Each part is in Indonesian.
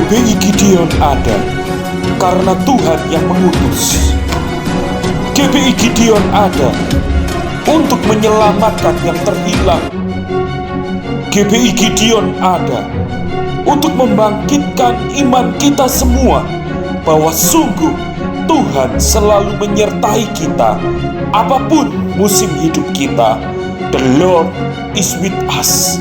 GBI Gideon ada karena Tuhan yang mengutus. GBI Gideon ada untuk menyelamatkan yang terhilang. GBI Gideon ada untuk membangkitkan iman kita semua bahwa sungguh Tuhan selalu menyertai kita apapun musim hidup kita. The Lord is with us.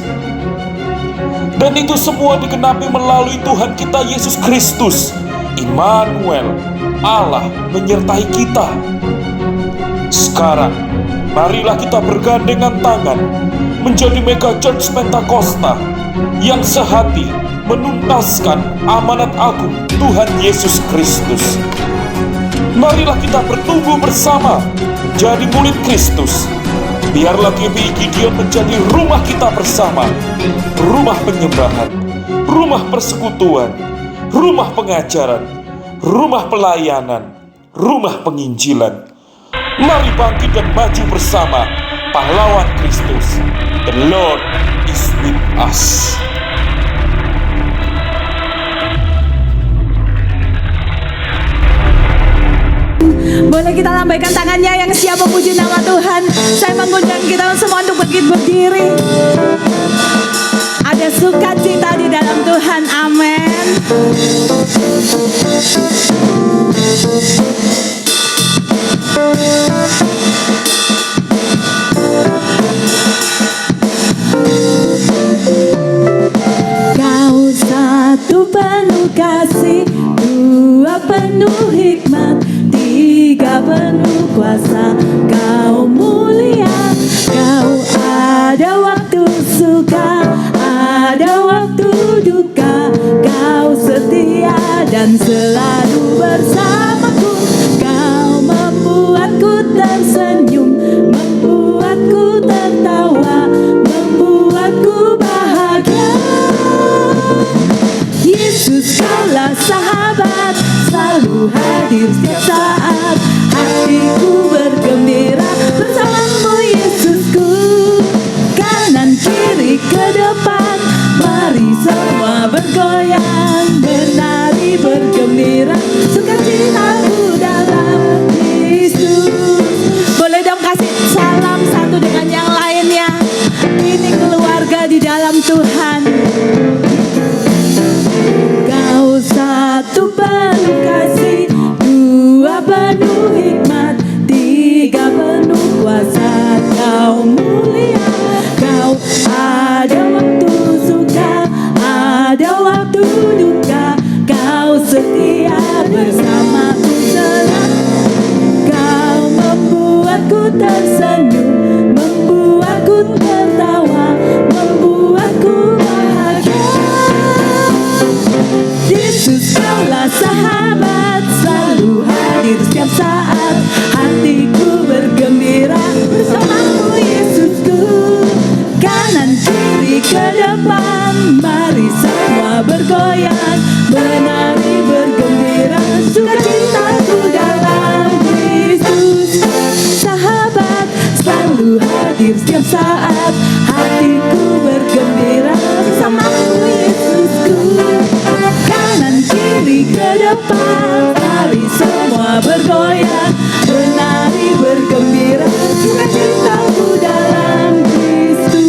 Dan itu semua digenapi melalui Tuhan kita Yesus Kristus, Immanuel, Allah menyertai kita. Sekarang, marilah kita bergandengan tangan menjadi Mega Church Pentakosta yang sehati menuntaskan amanat agung Tuhan Yesus Kristus. Marilah kita bertumbuh bersama menjadi murid Kristus. Biarlah GBI Gideon menjadi rumah kita bersama, rumah penyembahan, rumah persekutuan, rumah pengajaran, rumah pelayanan, rumah penginjilan. Mari bangkit dan maju bersama pahlawan Kristus. The Lord is with us. Boleh kita lambaikan tangannya yang siap memuji nama Tuhan. Saya mengundang kita semua untuk berdiri. Ada sukacita di dalam Tuhan. Amin. Kau satu penuh kasih, dua penuh hikmat, tiga penuh kuasa. Kau mulia, kau ada waktu suka, ada waktu duka. Kau setia dan selalu bersamaku. Kau membuatku tersenyum, membuatku tertawa, membuatku bahagia. Yesus, kaulah sahabat, selalu hadir setiap saat. Hatiku bergembira bersamamu Yesusku. Kanan kiri ke depan, mari semua bergoyang, menari bergembira, sukacitaku dalam Kristus. Boleh dong kasih salam satu dengan yang lainnya. Ini keluarga di dalam Tuhan. Kau satu penuh kasih, dua penuh hikmat, tiga penuh kuasa. Kau mulia, kau ada waktu suka, ada waktu duka. Kau setia bersamaku selalu. Kau membuatku tersenyum, membuatku tertawa, membuatku bahagia. Yesus, kaulah sahabat, selalu hadir setiap saat. Hatiku bergembira bersamamu Yesusku. Kanan kiri ke depan, mari semua bergoyang, menari bergembira, sukacitaku dalam Kristus. Sahabat selalu hadir setiap saat. Hatiku bergembira bersamamu Yesusku. Kanan kiri ke depan, mari semua bergoyang, menari bergembira, sukacitaku dalam Kristus.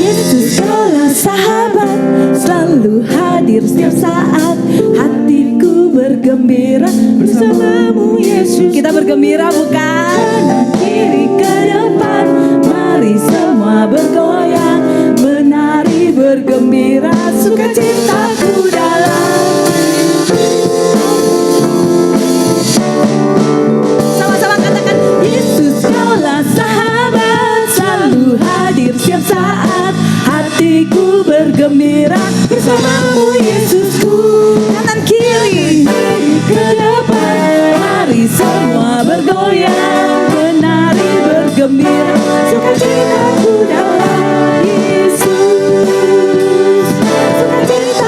Yesus, kaulah sahabat, selalu hadir setiap saat. Hatiku bergembira bersamamu Yesus. Kita bergembira bukan? Kanan kiri ke depan, mari semua bergoyang, menari bergembira, sukacitaku dalam. Sama-sama katakan, Yesus, kaulah sahabat, selalu hadir setiap saat. Hatiku bergembira bersamamu Yesusku. Kanan kiri ke depan, mari semua bergoyang, menari bergembira, sukacitaku dalam Yesus. Sukacitaku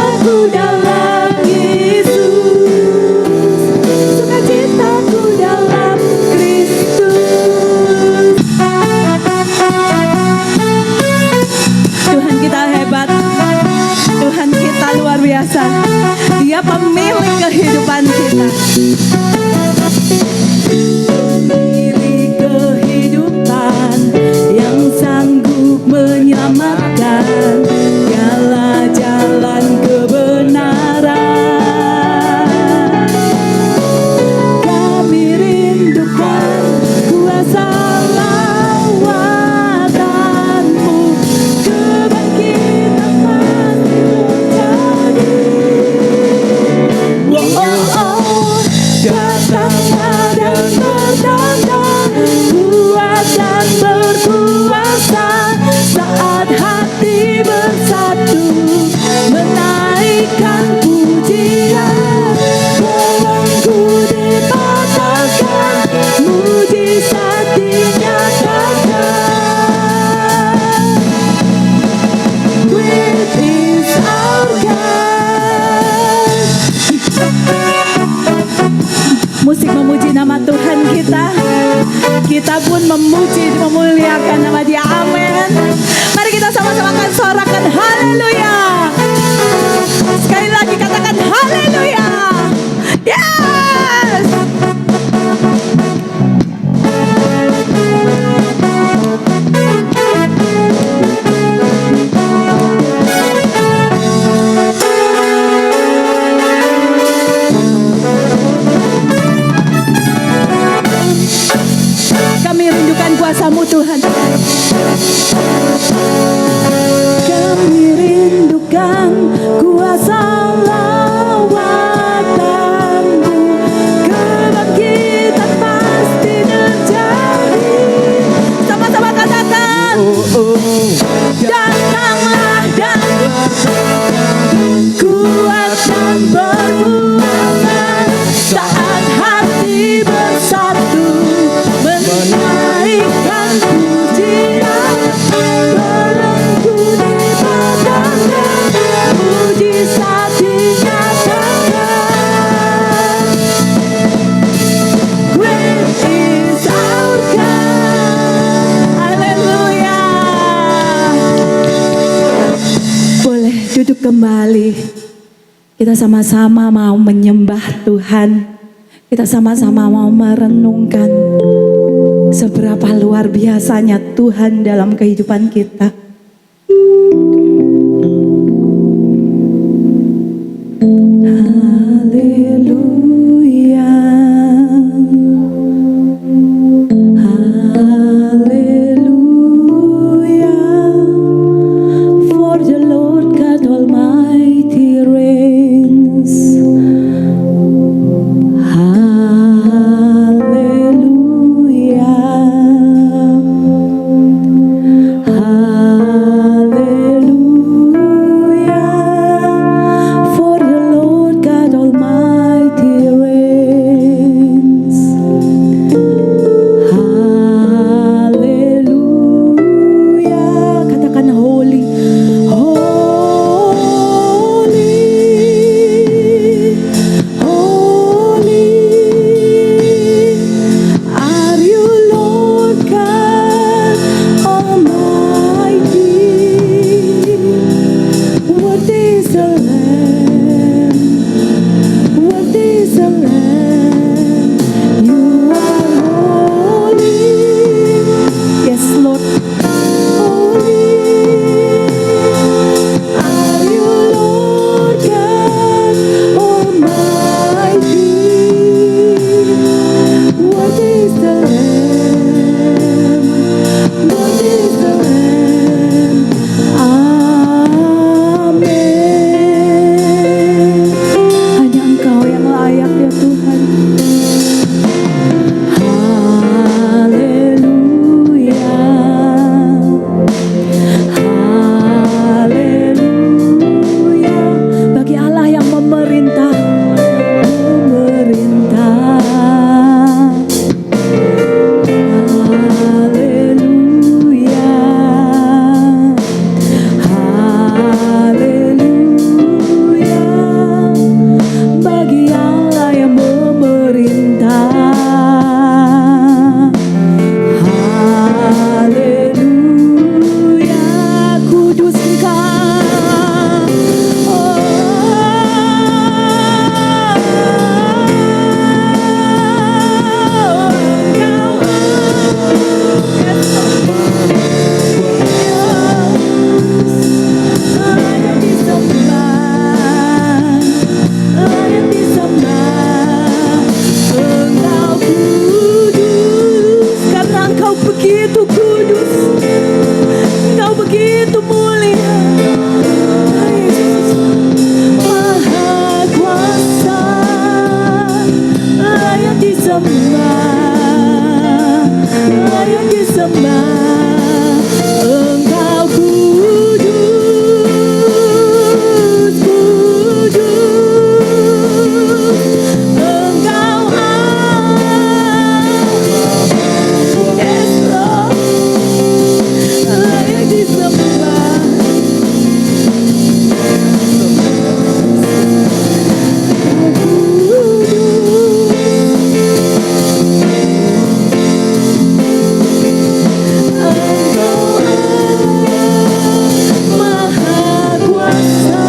Diri kehidupan yang sanggup menyelamatkan, dialah jalan kebenaran. Kami rindukan kuasa lawatanmu, kebangkitan pasti terjadi. Oh, oh, oh. Datanglah dan bertanda, kuat dan berkuasa, saat hati bersatu menaikkan pujian. Belenggu dipatahkan, mujizat dinyatakan. Great is our God. Musik memuji nama Tuhan kita. Kita pun memuji, memuliakan nama Dia. Amin. Mari kita sama-sama akan sorakan haleluya. Sekali lagi katakan haleluya. Yes. Kami rindukan kuasa-Mu Tuhan. Kami rindukan kuasa lawatan-Mu, kebangkitan pasti terjadi. Sama-sama katakan, datanglah dan kuat dan berkuasa, saat hati bersatu menaikkan pujian. Belenggu dipatahkan, mujizat dinyatakan. Great is our God. Haleluya. Boleh duduk kembali. Kita sama-sama mau menyembah Tuhan. Kita sama-sama mau merenungkan seberapa luar biasanya Tuhan dalam kehidupan kita. Haleluya. Haleluya. For the Lord God Almighty reigns. Haleluya. Haleluya. For the Lord God Almighty reigns. begitu kudus, Engkau begitu mulia. Yesus, Maha Kuasa, layak disembah, layak disembah. Engkau kudus, kudus. Engkau Allah, yes Lord, layak disembah. Maha Kuasa,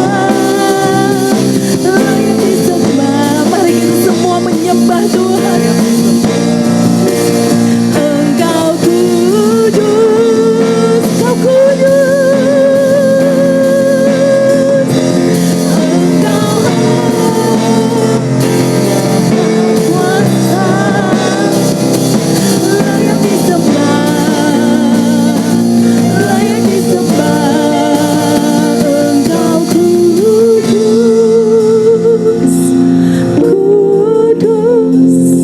layak disembah. Mari kita semua menyembah Tuhan. Engkau kudus, Engkau kudus. Engkau Maha Kuasa, layak disembah, layak disembah. Engkau kudus, kudus. Kudus,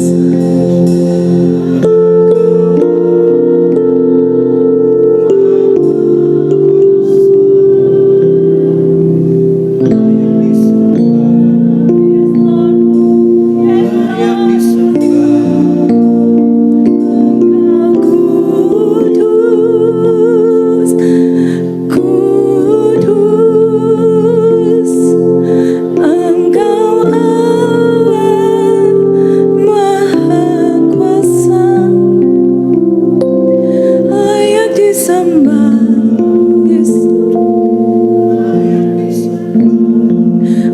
kudus. Engkau Allah, Maha Kuasa, layak disembah. Yes.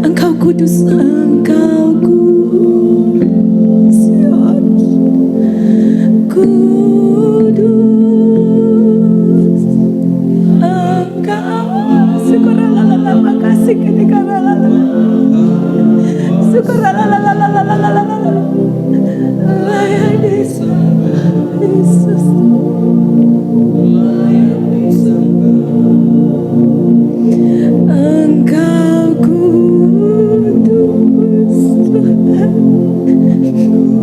Engkau kudus, Engkau kudus, ya Allah. Kudus, Engkau. Syukurlah, makasih ketika syukurlah, layak disembah, Yesus. Engkau kudus, Tuhan.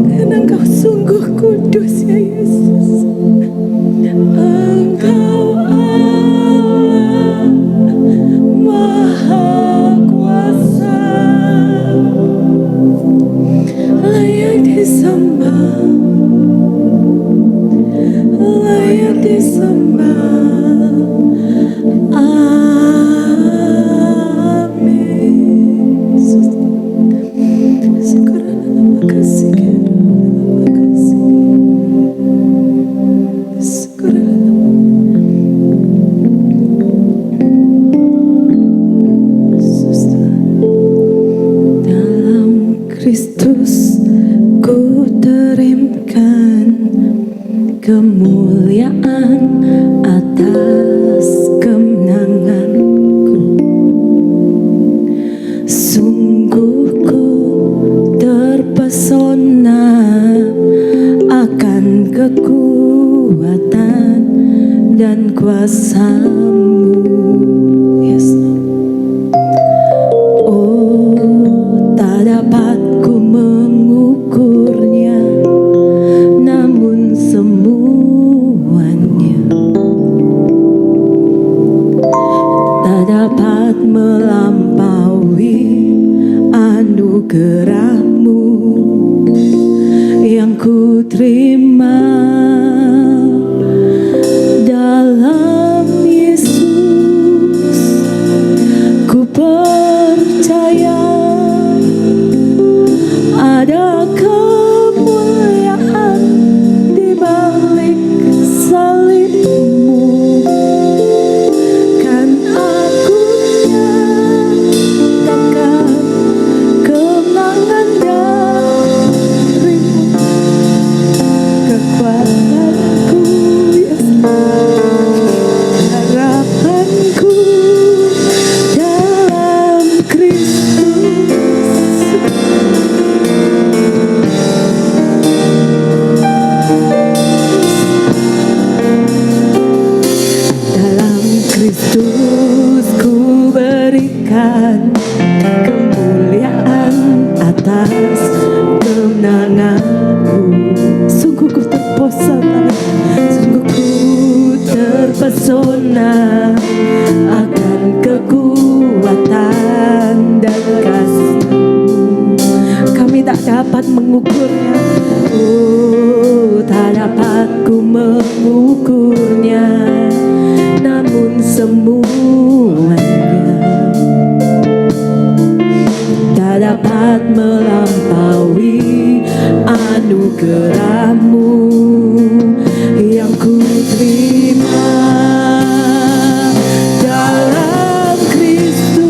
Karena Engkau sungguh kudus, ya Yesus. Engkau Allah, Maha Kuasa, layak disembah, layak disembah. Amin. Syukurlah, makasih, makasih. Syukurlah. Yesus, dalam Kristus ku terimkan kemuliaan atas kemenanganku. Sungguh ku terpesona akan kekuatan dan kuasa-Mu. Yes. Oh, tak dapat ku mengukurnya, namun semuanya tak dapat melampaui anugerah-Mu yang ku terima dalam Yesus. Ku percaya ada kemuliaan di balik salib-Mu. Kan aku nyatakan kemenangan dari-Mu. mengukurnya. Oh, tak dapat ku mengukurnya, namun semuanya tak dapat melampaui anugerah-Mu yang ku terima dalam Kristus.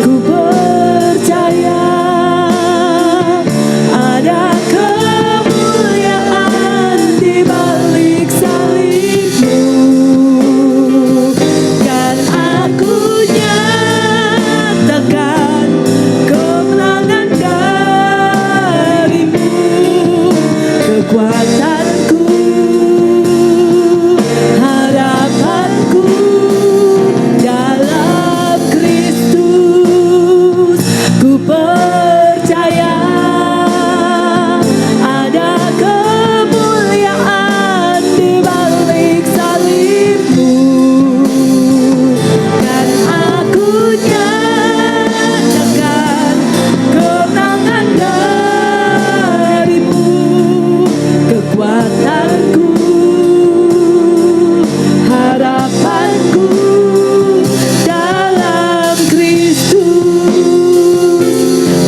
Ku percaya ada kemuliaan di balik salib-Mu, kan aku nyatakan kemenangan dari-Mu. Kekuatanku, harapanku dalam Kristus. Ku percaya ada kemuliaan di balik salib-Mu, kan aku nyatakan kemenangan dari-Mu. Kekuatanku, harapanku dalam Kristus.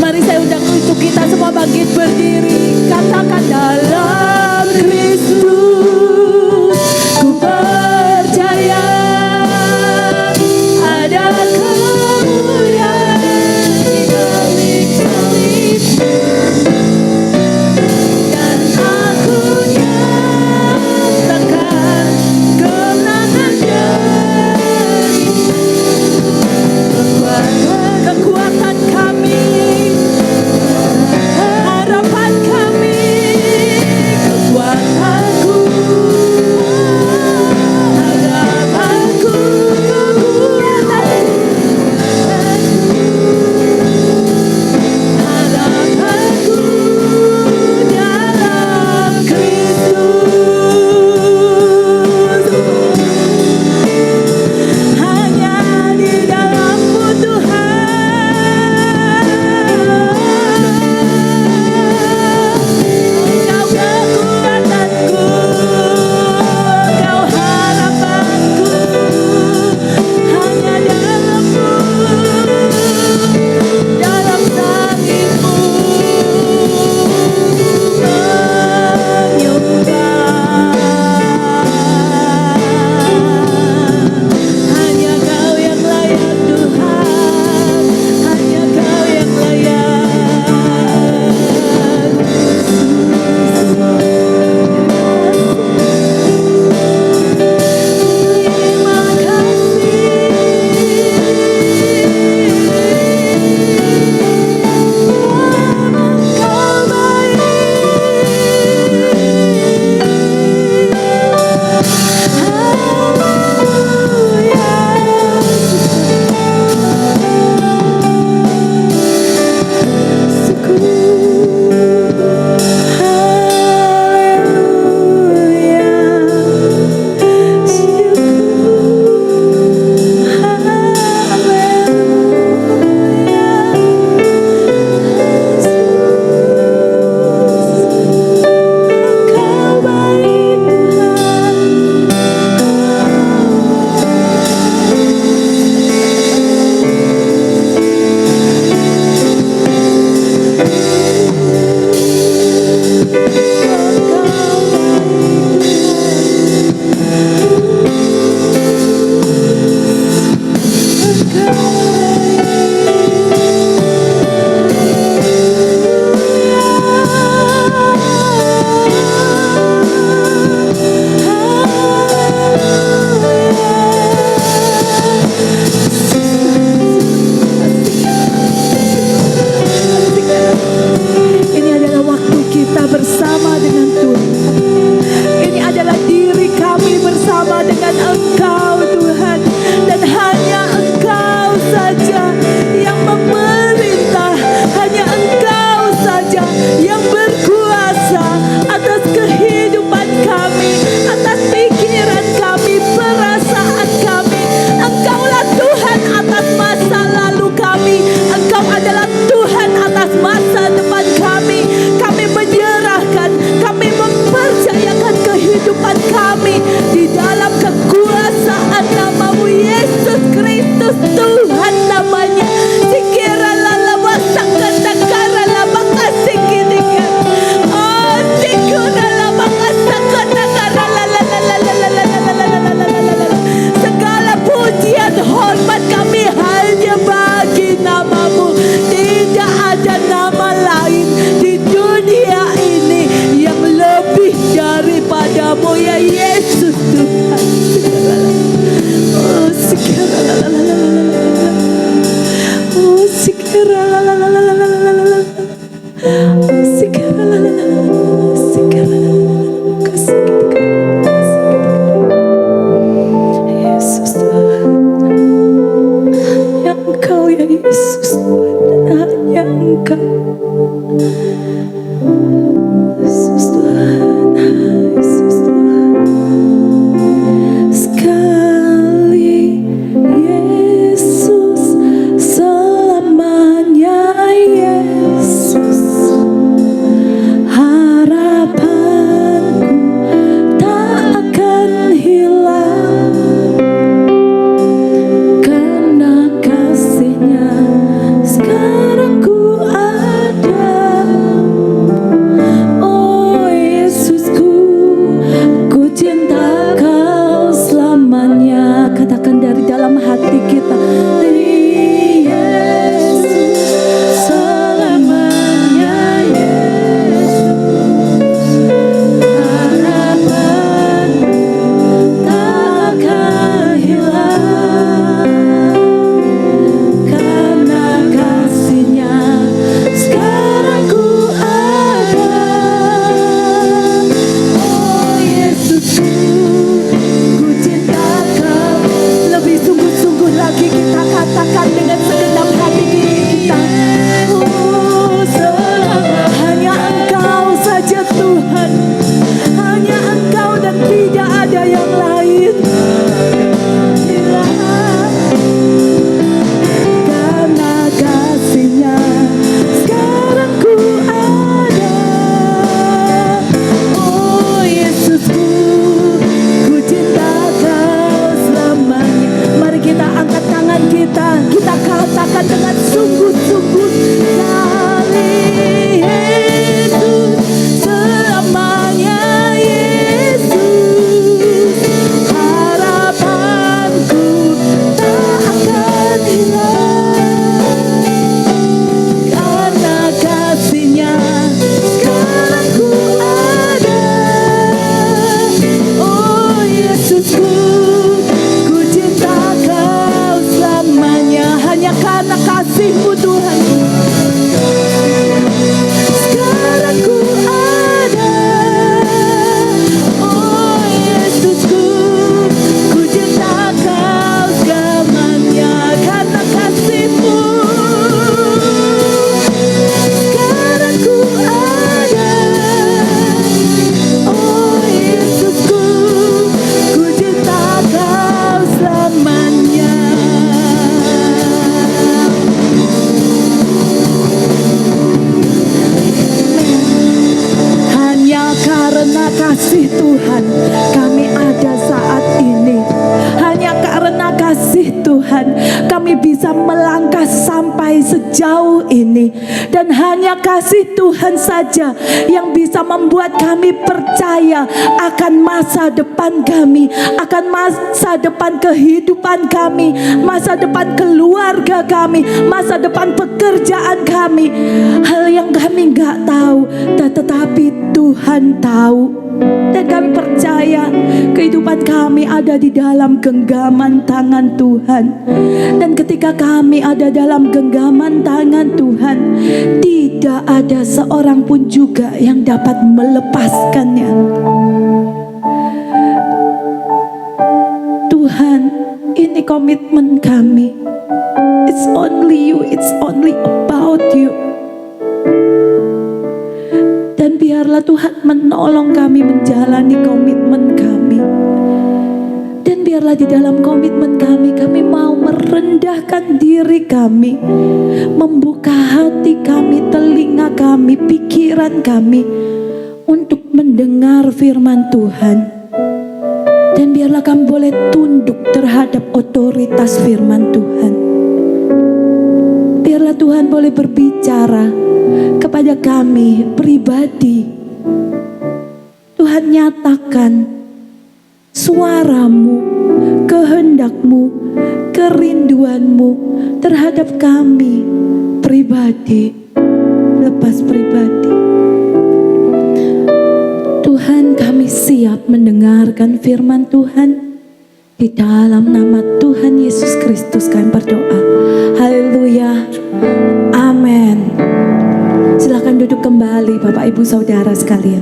Mari saya undang untuk kita semua bangkit berdiri, katakan dalam Kristus. Ku percaya ada kemuliaan di balik salib-Mu, dan aku nyatakan kemenangan dari-Mu. Kekuatan kami, harapan Yesus Tuhan, hanya Engkau ya Yesus Tuhan, hanya Engkau. Yesus Tuhan, Yesus Tuhan. Sekali Yesus, selamanya Yesus. Harapanku tak akan hilang, karena kasih-Nya sekarang ku ada. Oh Yesusku, ku cinta Kau selamanya. Katakan dari dalam hati kita, Yesus, selamanya Yesus. Harapanku tak akan hilang, karena kasih-Nya sekarang ku ada. Oh Yesusku, ku cinta Kau. Lebih sungguh-sungguh lagi kita katakan dengan segenap hati kita. Oh hanya Engkau saja Tuhan, hanya Engkau dan tidak ada yang lain. Karena kasih-Nya sekarang ku ada. Oh Yesusku, ku cinta Kau selamanya. Mari kita angkat tangan kita, kita katakan dengan sungguh-sungguh, dari Yesus, selamanya Yesus. Harapanku tak akan hilang, karena kasih-Nya sekarang ku ada. Oh Yesusku, ku cinta Kau selamanya. Hanya karena kasih-Mu Tuhan, sekarang ku ada. Oh Yesusku, ku cinta Kau selamanya. Karena kasih-Mu sekarang ku ada. Oh Yesusku, ku cinta Kau selamanya. Hanya karena kasih Tuhan kami ada saat ini. Hanya karena kasih Tuhan kami bisa melangkah sampai sejauh ini. Dan hanya kasih Tuhan saja yang bisa membuat kami percaya akan masa depan kami, akan masa depan kehidupan kami, masa depan keluarga kami, masa depan pekerjaan kami. Hal yang kami nggak tahu, tetapi Tuhan tahu. Dan kami percaya kehidupan kami ada di dalam genggaman tangan Tuhan. Dan ketika kami ada dalam genggaman tangan Tuhan, tidak ada seorang pun juga yang dapat melepaskannya. Tuhan, ini komitmen kami. It's only You, it's only about You. Dan biarlah Tuhan menolong kami menjalani komitmen kami. Dan biarlah di dalam komitmen kami, kami mau merendahkan diri kami, membuka hati kami, telinga kami, pikiran kami untuk mendengar firman Tuhan. Dan biarlah kami boleh tunduk terhadap otoritas firman Tuhan. Biarlah Tuhan boleh berbicara kepada kami pribadi. Tuhan, nyatakan suara-Mu, kehendak-Mu, kerinduan-Mu terhadap kami pribadi, lepas pribadi. Tuhan, kami siap mendengarkan firman Tuhan. Di dalam nama Tuhan Yesus Kristus kami berdoa. Haleluya. Amin. Silakan duduk kembali Bapak Ibu Saudara sekalian.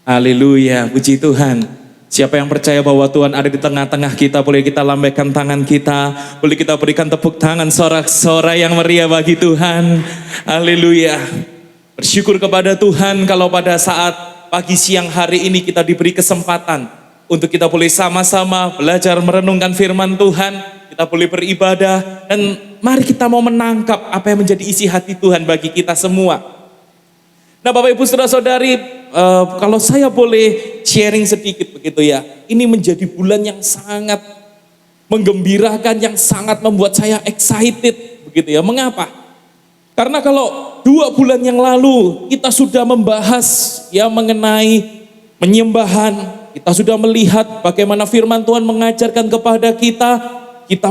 Haleluya, puji Tuhan. Siapa yang percaya bahwa Tuhan ada di tengah-tengah kita, boleh kita lambaikan tangan kita, boleh kita berikan tepuk tangan sorak-sorai yang meriah bagi Tuhan. Haleluya. Bersyukur kepada Tuhan kalau pada saat pagi siang hari ini kita diberi kesempatan untuk kita boleh sama-sama belajar merenungkan firman Tuhan, kita boleh beribadah, dan mari kita mau menangkap apa yang menjadi isi hati Tuhan bagi kita semua. Nah Bapak Ibu Saudara-saudari, kalau saya boleh sharing sedikit begitu ya, ini menjadi bulan yang sangat menggembirakan, yang sangat membuat saya excited begitu ya. Mengapa? Karena kalau 2 bulan yang lalu kita sudah membahas ya mengenai penyembahan, kita sudah melihat bagaimana firman Tuhan mengajarkan kepada kita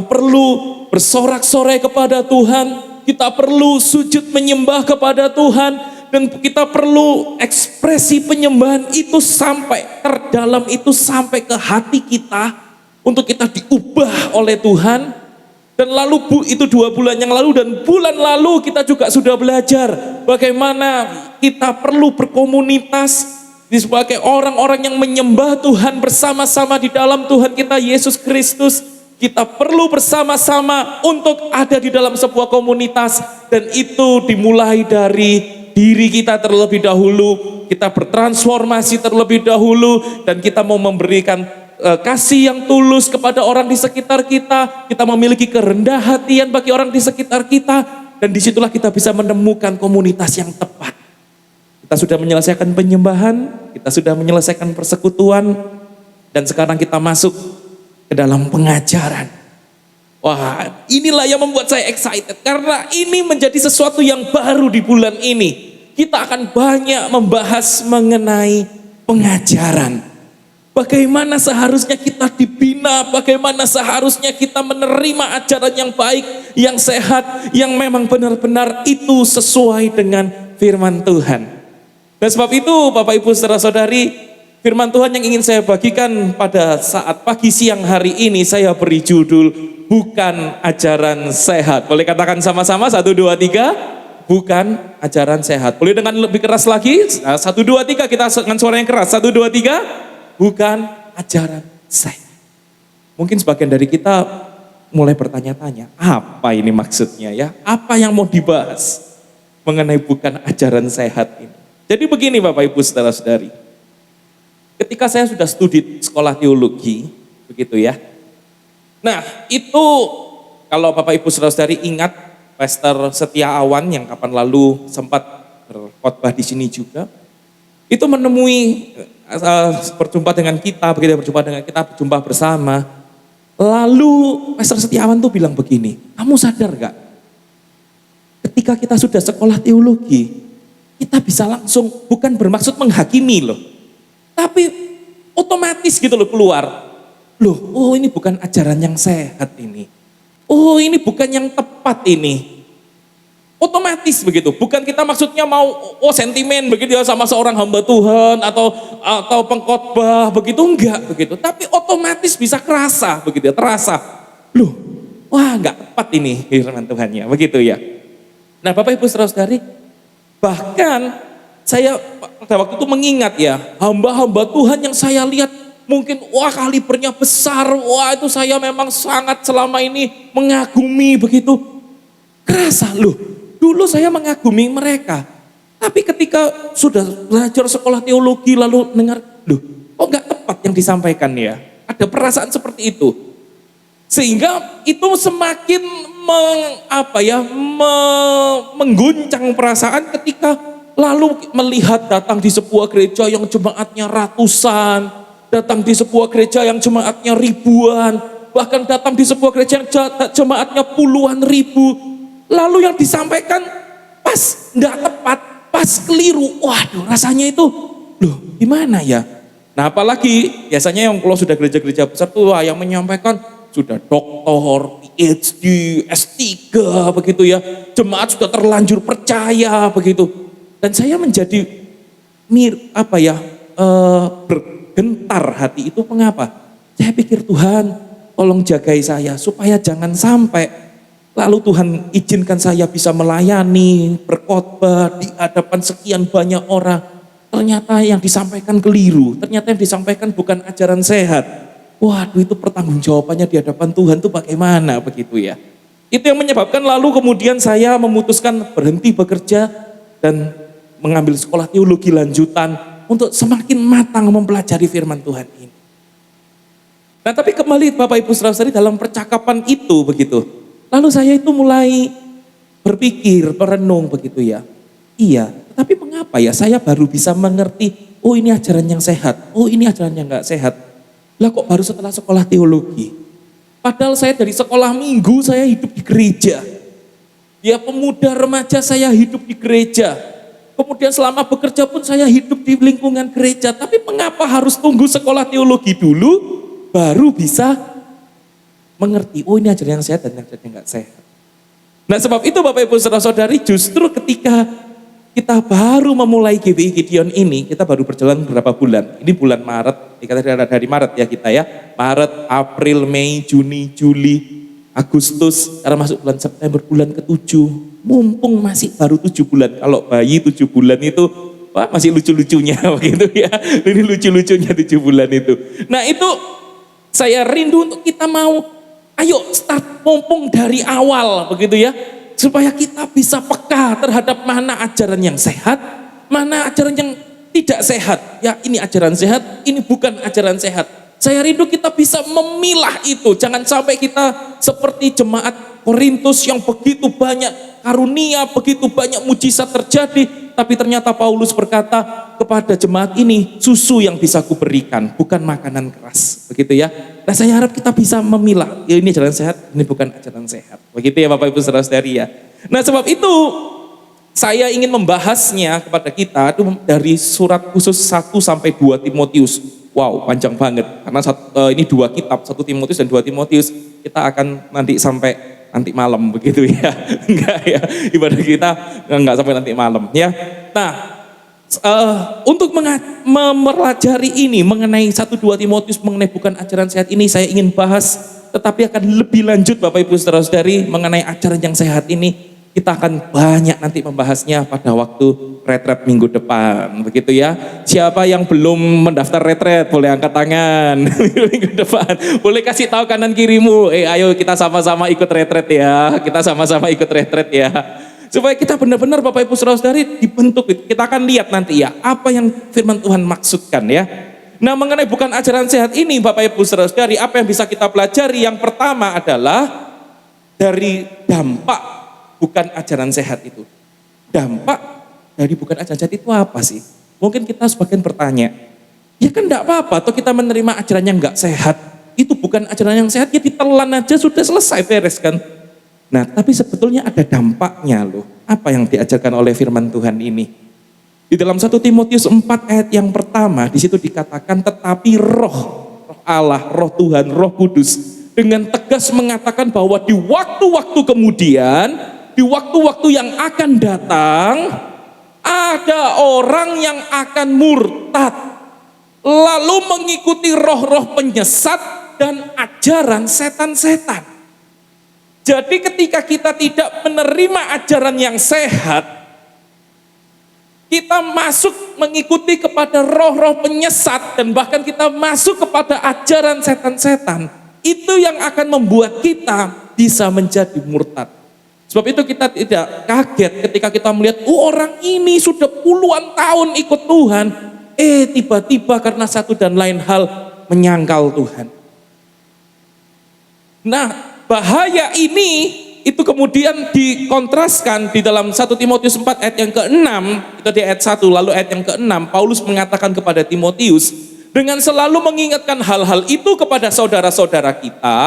perlu bersorak-sorai kepada Tuhan, kita perlu sujud menyembah kepada Tuhan, dan kita perlu ekspresi penyembahan itu sampai terdalam, itu sampai ke hati kita, untuk kita diubah oleh Tuhan. Dan lalu itu 2 bulan yang lalu, dan bulan lalu kita juga sudah belajar bagaimana kita perlu berkomunitas sebagai orang-orang yang menyembah Tuhan bersama-sama di dalam Tuhan kita Yesus Kristus. Kita perlu bersama-sama untuk ada di dalam sebuah komunitas, dan itu dimulai dari diri kita terlebih dahulu. Kita bertransformasi terlebih dahulu, dan kita mau memberikan kasih yang tulus kepada orang di sekitar kita. Kita memiliki kerendah hatian bagi orang di sekitar kita, dan disitulah kita bisa menemukan komunitas yang tepat. Kita sudah menyelesaikan penyembahan, kita sudah menyelesaikan persekutuan, dan sekarang kita masuk ke dalam pengajaran. Wah, inilah yang membuat saya excited, karena ini menjadi sesuatu yang baru di bulan ini. Kita akan banyak membahas mengenai pengajaran. Bagaimana seharusnya kita dibina, bagaimana seharusnya kita menerima ajaran yang baik, yang sehat, yang memang benar-benar itu sesuai dengan firman Tuhan. Dan sebab itu Bapak Ibu Saudara-saudari, firman Tuhan yang ingin saya bagikan pada saat pagi siang hari ini, saya beri judul bukan ajaran sehat. Boleh katakan sama-sama 1, 2, 3, bukan ajaran sehat. Boleh dengan lebih keras lagi, 1, 2, 3, kita dengan suara yang keras, 1, 2, 3, bukan ajaran sehat. Mungkin sebagian dari kita mulai bertanya-tanya, apa ini maksudnya ya? Apa yang mau dibahas mengenai bukan ajaran sehat ini? Jadi begini Bapak Ibu Saudara-saudari, ketika saya sudah studi sekolah teologi, begitu ya. Nah itu kalau Bapak Ibu Saudara-saudari ingat Pastor Setia Awan yang kapan lalu sempat berkhotbah di sini juga, itu menemui berjumpa dengan kita, begitu berjumpa dengan kita, berjumpa bersama. Lalu Pastor Setia Awan tuh bilang begini, kamu sadar gak? Ketika kita sudah sekolah teologi, kita bisa langsung, bukan bermaksud menghakimi loh, tapi otomatis gitu loh keluar. Loh, oh ini bukan ajaran yang sehat ini. Oh ini bukan yang tepat ini. Otomatis begitu. Bukan kita maksudnya mau sentimen begitu ya sama seorang hamba Tuhan atau pengkhotbah begitu, enggak begitu. Tapi otomatis bisa kerasa begitu ya, terasa. Loh, wah enggak tepat ini firman Tuhannya, begitu ya. Nah Bapak Ibu Saudara-saudari, bahkan saya pada waktu itu mengingat ya, hamba-hamba Tuhan yang saya lihat mungkin wah kalibernya besar, wah itu saya memang sangat selama ini mengagumi begitu. Kerasa loh, dulu saya mengagumi mereka. Tapi ketika sudah belajar sekolah teologi lalu dengar, loh kok gak tepat yang disampaikan ya. Ada perasaan seperti itu. Sehingga itu semakin mengguncang perasaan ketika lalu melihat datang di sebuah gereja yang jemaatnya ratusan, datang di sebuah gereja yang jemaatnya ribuan, bahkan datang di sebuah gereja yang jemaatnya puluhan ribu. Lalu yang disampaikan pas enggak tepat, pas keliru, waduh rasanya itu, loh gimana ya? Nah apalagi biasanya yang kalau sudah gereja-gereja besar tuh yang menyampaikan sudah doktor, PhD, S3 begitu ya. Jemaat sudah terlanjur percaya begitu. Dan saya menjadi bergentar hati itu mengapa? Saya pikir Tuhan tolong jagai saya supaya jangan sampai Lalu Tuhan izinkan saya bisa melayani, berkhotbah di hadapan sekian banyak orang. Ternyata yang disampaikan keliru, ternyata yang disampaikan bukan ajaran sehat. Waduh, itu pertanggungjawabannya di hadapan Tuhan itu bagaimana begitu ya. Itu yang menyebabkan lalu kemudian saya memutuskan berhenti bekerja dan mengambil sekolah teologi lanjutan untuk semakin matang mempelajari firman Tuhan ini. Nah, tapi kembali Bapak Ibu Saudara-saudari dalam percakapan itu begitu. Lalu saya itu mulai berpikir, merenung begitu ya. Iya, tapi mengapa ya saya baru bisa mengerti, oh ini ajaran yang sehat, oh ini ajaran yang enggak sehat. Lah kok baru setelah sekolah teologi? Padahal saya dari sekolah minggu saya hidup di gereja. Ya pemuda remaja saya hidup di gereja. Kemudian selama bekerja pun saya hidup di lingkungan gereja. Tapi mengapa harus tunggu sekolah teologi dulu baru bisa mengerti, oh ini ajaran yang sehat dan ajaran yang enggak sehat. Nah sebab itu Bapak Ibu Saudara-saudari, justru ketika kita baru memulai GBI Gideon ini, kita baru berjalan beberapa bulan. Ini bulan Maret, kita dari Maret ya kita ya. Maret, April, Mei, Juni, Juli, Agustus, sekarang masuk bulan September, bulan ke-7. Mumpung masih baru 7 bulan. Kalau bayi 7 bulan itu, wah masih lucu-lucunya begitu ya. Ini lucu-lucunya 7 bulan itu. Nah itu saya rindu untuk kita mau, ayo start mumpung dari awal begitu ya. Supaya kita bisa peka terhadap mana ajaran yang sehat, mana ajaran yang tidak sehat. Ya ini ajaran sehat, ini bukan ajaran sehat. Saya rindu kita bisa memilah itu. Jangan sampai kita seperti jemaat Korintus yang begitu banyak karunia, begitu banyak mujizat terjadi. Tapi ternyata Paulus berkata kepada jemaat ini, susu yang bisa kuberikan, bukan makanan keras. Begitu ya. Nah saya harap kita bisa memilah, ya, ini ajaran sehat, ini bukan ajaran sehat. Begitu ya Bapak Ibu Saudara-saudari ya. Nah sebab itu saya ingin membahasnya kepada kita itu dari surat khusus 1 sampai 2 Timotius. Wow, panjang banget. Karena ini 2 kitab, 1 Timotius dan 2 Timotius. Kita akan nanti sampai nanti malam begitu ya. Enggak ya, ibadah kita enggak sampai nanti malam ya. Nah, untuk mempelajari ini mengenai 1-2 Timotius mengenai bukan ajaran sehat ini saya ingin bahas, tetapi akan lebih lanjut Bapak Ibu Saudara-saudari mengenai ajaran yang sehat ini. Kita akan banyak nanti membahasnya pada waktu retret minggu depan, begitu ya. Siapa yang belum mendaftar retret boleh angkat tangan minggu depan. Boleh kasih tahu kanan kirimu, ayo kita sama-sama ikut retret ya. Kita sama-sama ikut retret ya. Supaya kita benar-benar Bapak Ibu Saudara-saudari dibentuk. Kita akan lihat nanti ya apa yang firman Tuhan maksudkan ya. Nah mengenai bukan ajaran sehat ini Bapak Ibu Saudara-saudari, apa yang bisa kita pelajari? Yang pertama adalah dari dampak bukan ajaran sehat itu. Dampak dari bukan ajaran sehat itu apa sih? Mungkin kita sebagian bertanya, ya kan enggak apa-apa, atau kita menerima ajaran yang enggak sehat, itu bukan ajaran yang sehat, ya ditelan aja sudah selesai, beres kan. Nah tapi sebetulnya ada dampaknya loh, apa yang diajarkan oleh firman Tuhan ini. Di dalam 1 Timotius 4 ayat yang pertama, di situ dikatakan, tetapi roh Allah, roh Tuhan, roh kudus, dengan tegas mengatakan bahwa di waktu-waktu kemudian, di waktu-waktu yang akan datang, ada orang yang akan murtad, lalu mengikuti roh-roh penyesat dan ajaran setan-setan. Jadi ketika kita tidak menerima ajaran yang sehat, kita masuk mengikuti kepada roh-roh penyesat dan bahkan kita masuk kepada ajaran setan-setan, itu yang akan membuat kita bisa menjadi murtad. Sebab itu kita tidak kaget ketika kita melihat, orang ini sudah puluhan tahun ikut Tuhan, tiba-tiba karena satu dan lain hal menyangkal Tuhan. Nah, bahaya ini itu kemudian dikontraskan di dalam 1 Timotius 4 ayat yang ke-6, itu di ayat 1, lalu ayat yang ke-6, Paulus mengatakan kepada Timotius, dengan selalu mengingatkan hal-hal itu kepada saudara-saudara kita,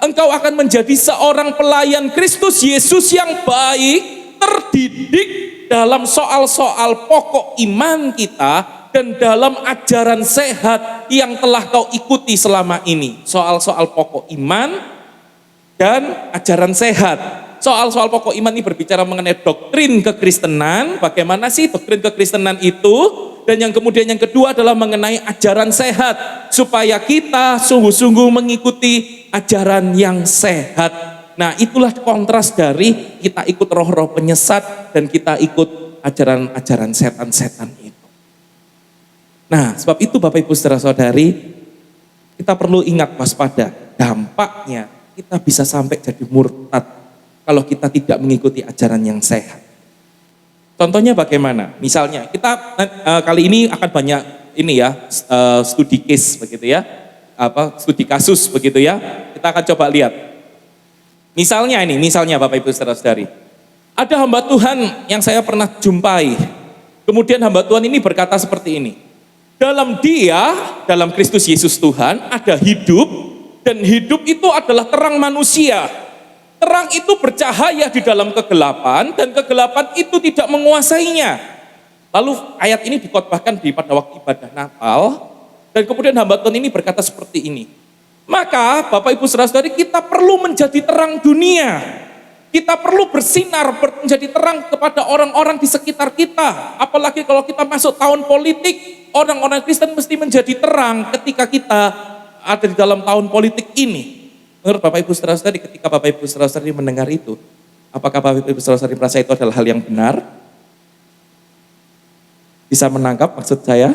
engkau akan menjadi seorang pelayan Kristus Yesus yang baik, terdidik dalam soal-soal pokok iman kita dan dalam ajaran sehat yang telah kau ikuti selama ini. Soal-soal pokok iman dan ajaran sehat. Soal-soal pokok iman ini berbicara mengenai doktrin kekristenan, bagaimana sih doktrin kekristenan itu? Dan yang kemudian yang kedua adalah mengenai ajaran sehat, supaya kita sungguh-sungguh mengikuti ajaran yang sehat. Nah, itulah kontras dari kita ikut roh-roh penyesat dan kita ikut ajaran-ajaran setan-setan itu. Nah, sebab itu Bapak Ibu saudara-saudari, kita perlu ingat waspada, dampaknya kita bisa sampai jadi murtad kalau kita tidak mengikuti ajaran yang sehat. Contohnya bagaimana? Misalnya kita kali ini akan banyak ini ya, studi case begitu ya, studi kasus begitu ya. Kita akan coba lihat. Misalnya Bapak Ibu saudara-saudari, ada hamba Tuhan yang saya pernah jumpai. Kemudian hamba Tuhan ini berkata seperti ini, dalam Kristus Yesus Tuhan ada hidup, dan hidup itu adalah terang manusia. Terang itu bercahaya di dalam kegelapan, dan kegelapan itu tidak menguasainya. Lalu ayat ini dikhotbahkan pada waktu ibadah Natal, dan kemudian hamba Tuhan ini berkata seperti ini, maka Bapak Ibu saudara-saudari, kita perlu menjadi terang dunia. Kita perlu bersinar, menjadi terang kepada orang-orang di sekitar kita. Apalagi kalau kita masuk tahun politik, orang-orang Kristen mesti menjadi terang ketika kita ada di dalam tahun politik ini. Menurut Bapak Ibu saudara-saudari, ketika Bapak Ibu saudara-saudari mendengar itu, apakah Bapak Ibu saudara-saudari merasa itu adalah hal yang benar? Bisa menangkap maksud saya?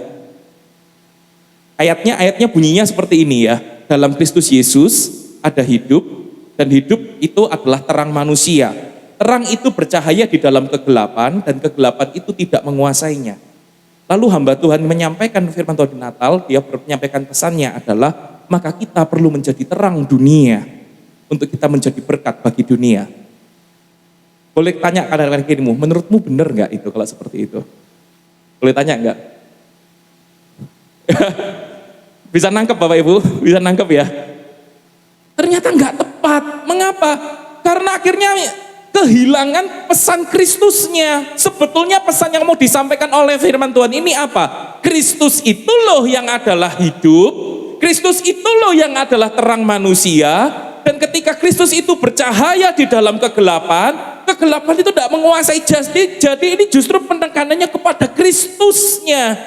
Ayatnya bunyinya seperti ini ya. Dalam Kristus Yesus ada hidup, dan hidup itu adalah terang manusia. Terang itu bercahaya di dalam kegelapan, dan kegelapan itu tidak menguasainya. Lalu hamba Tuhan menyampaikan firman Tuhan di Natal, dia menyampaikan pesannya adalah, maka kita perlu menjadi terang dunia untuk kita menjadi berkat bagi dunia. Boleh tanya kadang-kadang kirimu, menurutmu benar nggak itu kalau seperti itu? Boleh tanya nggak? Bisa nangkep Bapak Ibu? Bisa nangkep ya? Ternyata nggak tepat. Mengapa? Karena akhirnya kehilangan pesan Kristusnya. Sebetulnya pesan yang mau disampaikan oleh firman Tuhan ini apa? Kristus itu loh yang adalah hidup. Kristus itu loh yang adalah terang manusia, dan ketika Kristus itu bercahaya di dalam kegelapan, kegelapan itu tidak menguasai. Jadi ini justru penekanannya kepada Kristusnya,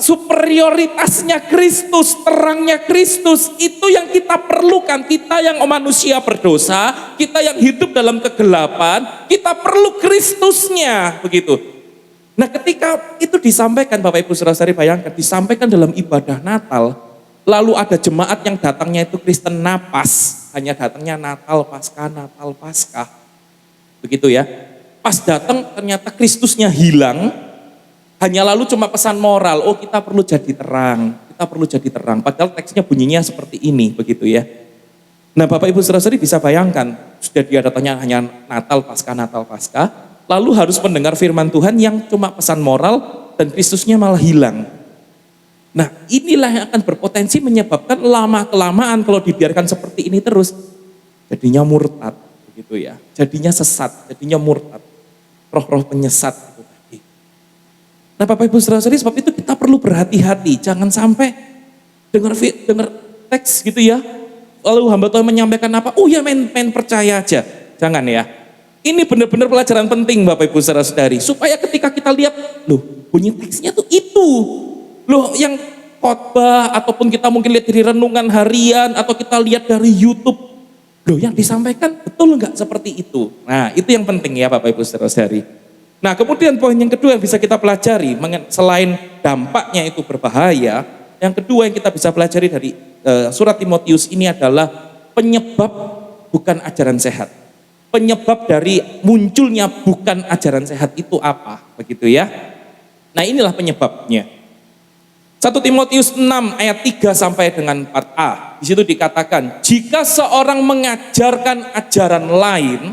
superioritasnya Kristus, terangnya Kristus, itu yang kita perlukan. Kita yang manusia berdosa, kita yang hidup dalam kegelapan, kita perlu Kristusnya, begitu. Nah, ketika itu disampaikan, Bapak Ibu saudara-saudari, bayangkan disampaikan dalam ibadah Natal, lalu ada jemaat yang datangnya itu Kristen napas, hanya datangnya Natal Paskah, begitu ya. Pas datang ternyata Kristusnya hilang, hanya lalu cuma pesan moral, oh kita perlu jadi terang, padahal teksnya bunyinya seperti ini, begitu ya. Nah, Bapak Ibu saudara-saudari bisa bayangkan, sudah dia datangnya hanya Natal Paskah, lalu harus mendengar firman Tuhan yang cuma pesan moral dan Kristusnya malah hilang. Nah, inilah yang akan berpotensi menyebabkan lama-kelamaan kalau dibiarkan seperti ini terus, jadinya murtad, begitu ya. Jadinya sesat, jadinya murtad. Roh-roh penyesat itu tadi. Nah, Bapak Ibu saudara-saudari, sebab itu kita perlu berhati-hati, jangan sampai dengar teks gitu ya. Lalu hamba Tuhan menyampaikan apa? Oh ya main percaya aja. Jangan ya. Ini benar-benar pelajaran penting Bapak Ibu saudara-saudari, supaya ketika kita lihat, loh bunyi teksnya tuh itu, loh yang khotbah ataupun kita mungkin lihat dari renungan harian atau kita lihat dari YouTube, loh yang disampaikan betul nggak seperti itu? Nah, itu yang penting ya Bapak Ibu saudara-saudari. Nah, kemudian poin yang kedua yang bisa kita pelajari, selain dampaknya itu berbahaya, yang kedua yang kita bisa pelajari dari surat Timotius ini adalah penyebab bukan ajaran sehat. Penyebab dari munculnya bukan ajaran sehat itu apa, begitu ya. Nah, inilah penyebabnya. 1 Timotius 6 ayat 3 sampai dengan 4a. Di situ dikatakan, jika seorang mengajarkan ajaran lain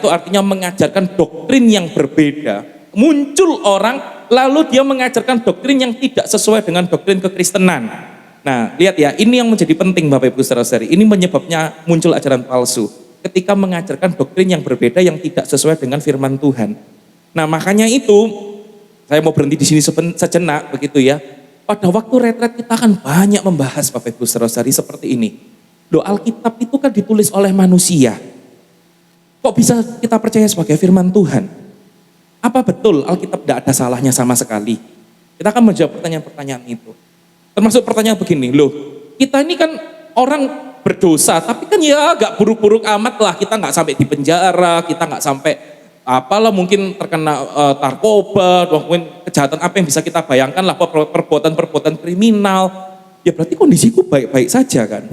itu artinya mengajarkan doktrin yang berbeda. Muncul orang lalu dia mengajarkan doktrin yang tidak sesuai dengan doktrin kekristenan. Nah, lihat ya, ini yang menjadi penting Bapak Ibu saudara-saudari. Ini menyebabnya muncul ajaran palsu. Ketika mengajarkan doktrin yang berbeda yang tidak sesuai dengan firman Tuhan. Nah, makanya itu saya mau berhenti di sini sejenak begitu ya. Pada waktu retret kita akan banyak membahas Bapak Ibu saudara-saudari seperti ini. Loh, Alkitab itu kan ditulis oleh manusia. Kok bisa kita percaya sebagai firman Tuhan? Apa betul Alkitab tidak ada salahnya sama sekali? Kita akan menjawab pertanyaan-pertanyaan itu. Termasuk pertanyaan begini, loh, kita ini kan orang berdosa, tapi kan ya gak buruk-buruk amat lah, kita gak sampai di penjara, kita gak sampai apalah mungkin terkena narkoba, mungkin kejahatan apa yang bisa kita bayangkan lah, perbuatan-perbuatan kriminal, ya berarti kondisiku baik-baik saja kan.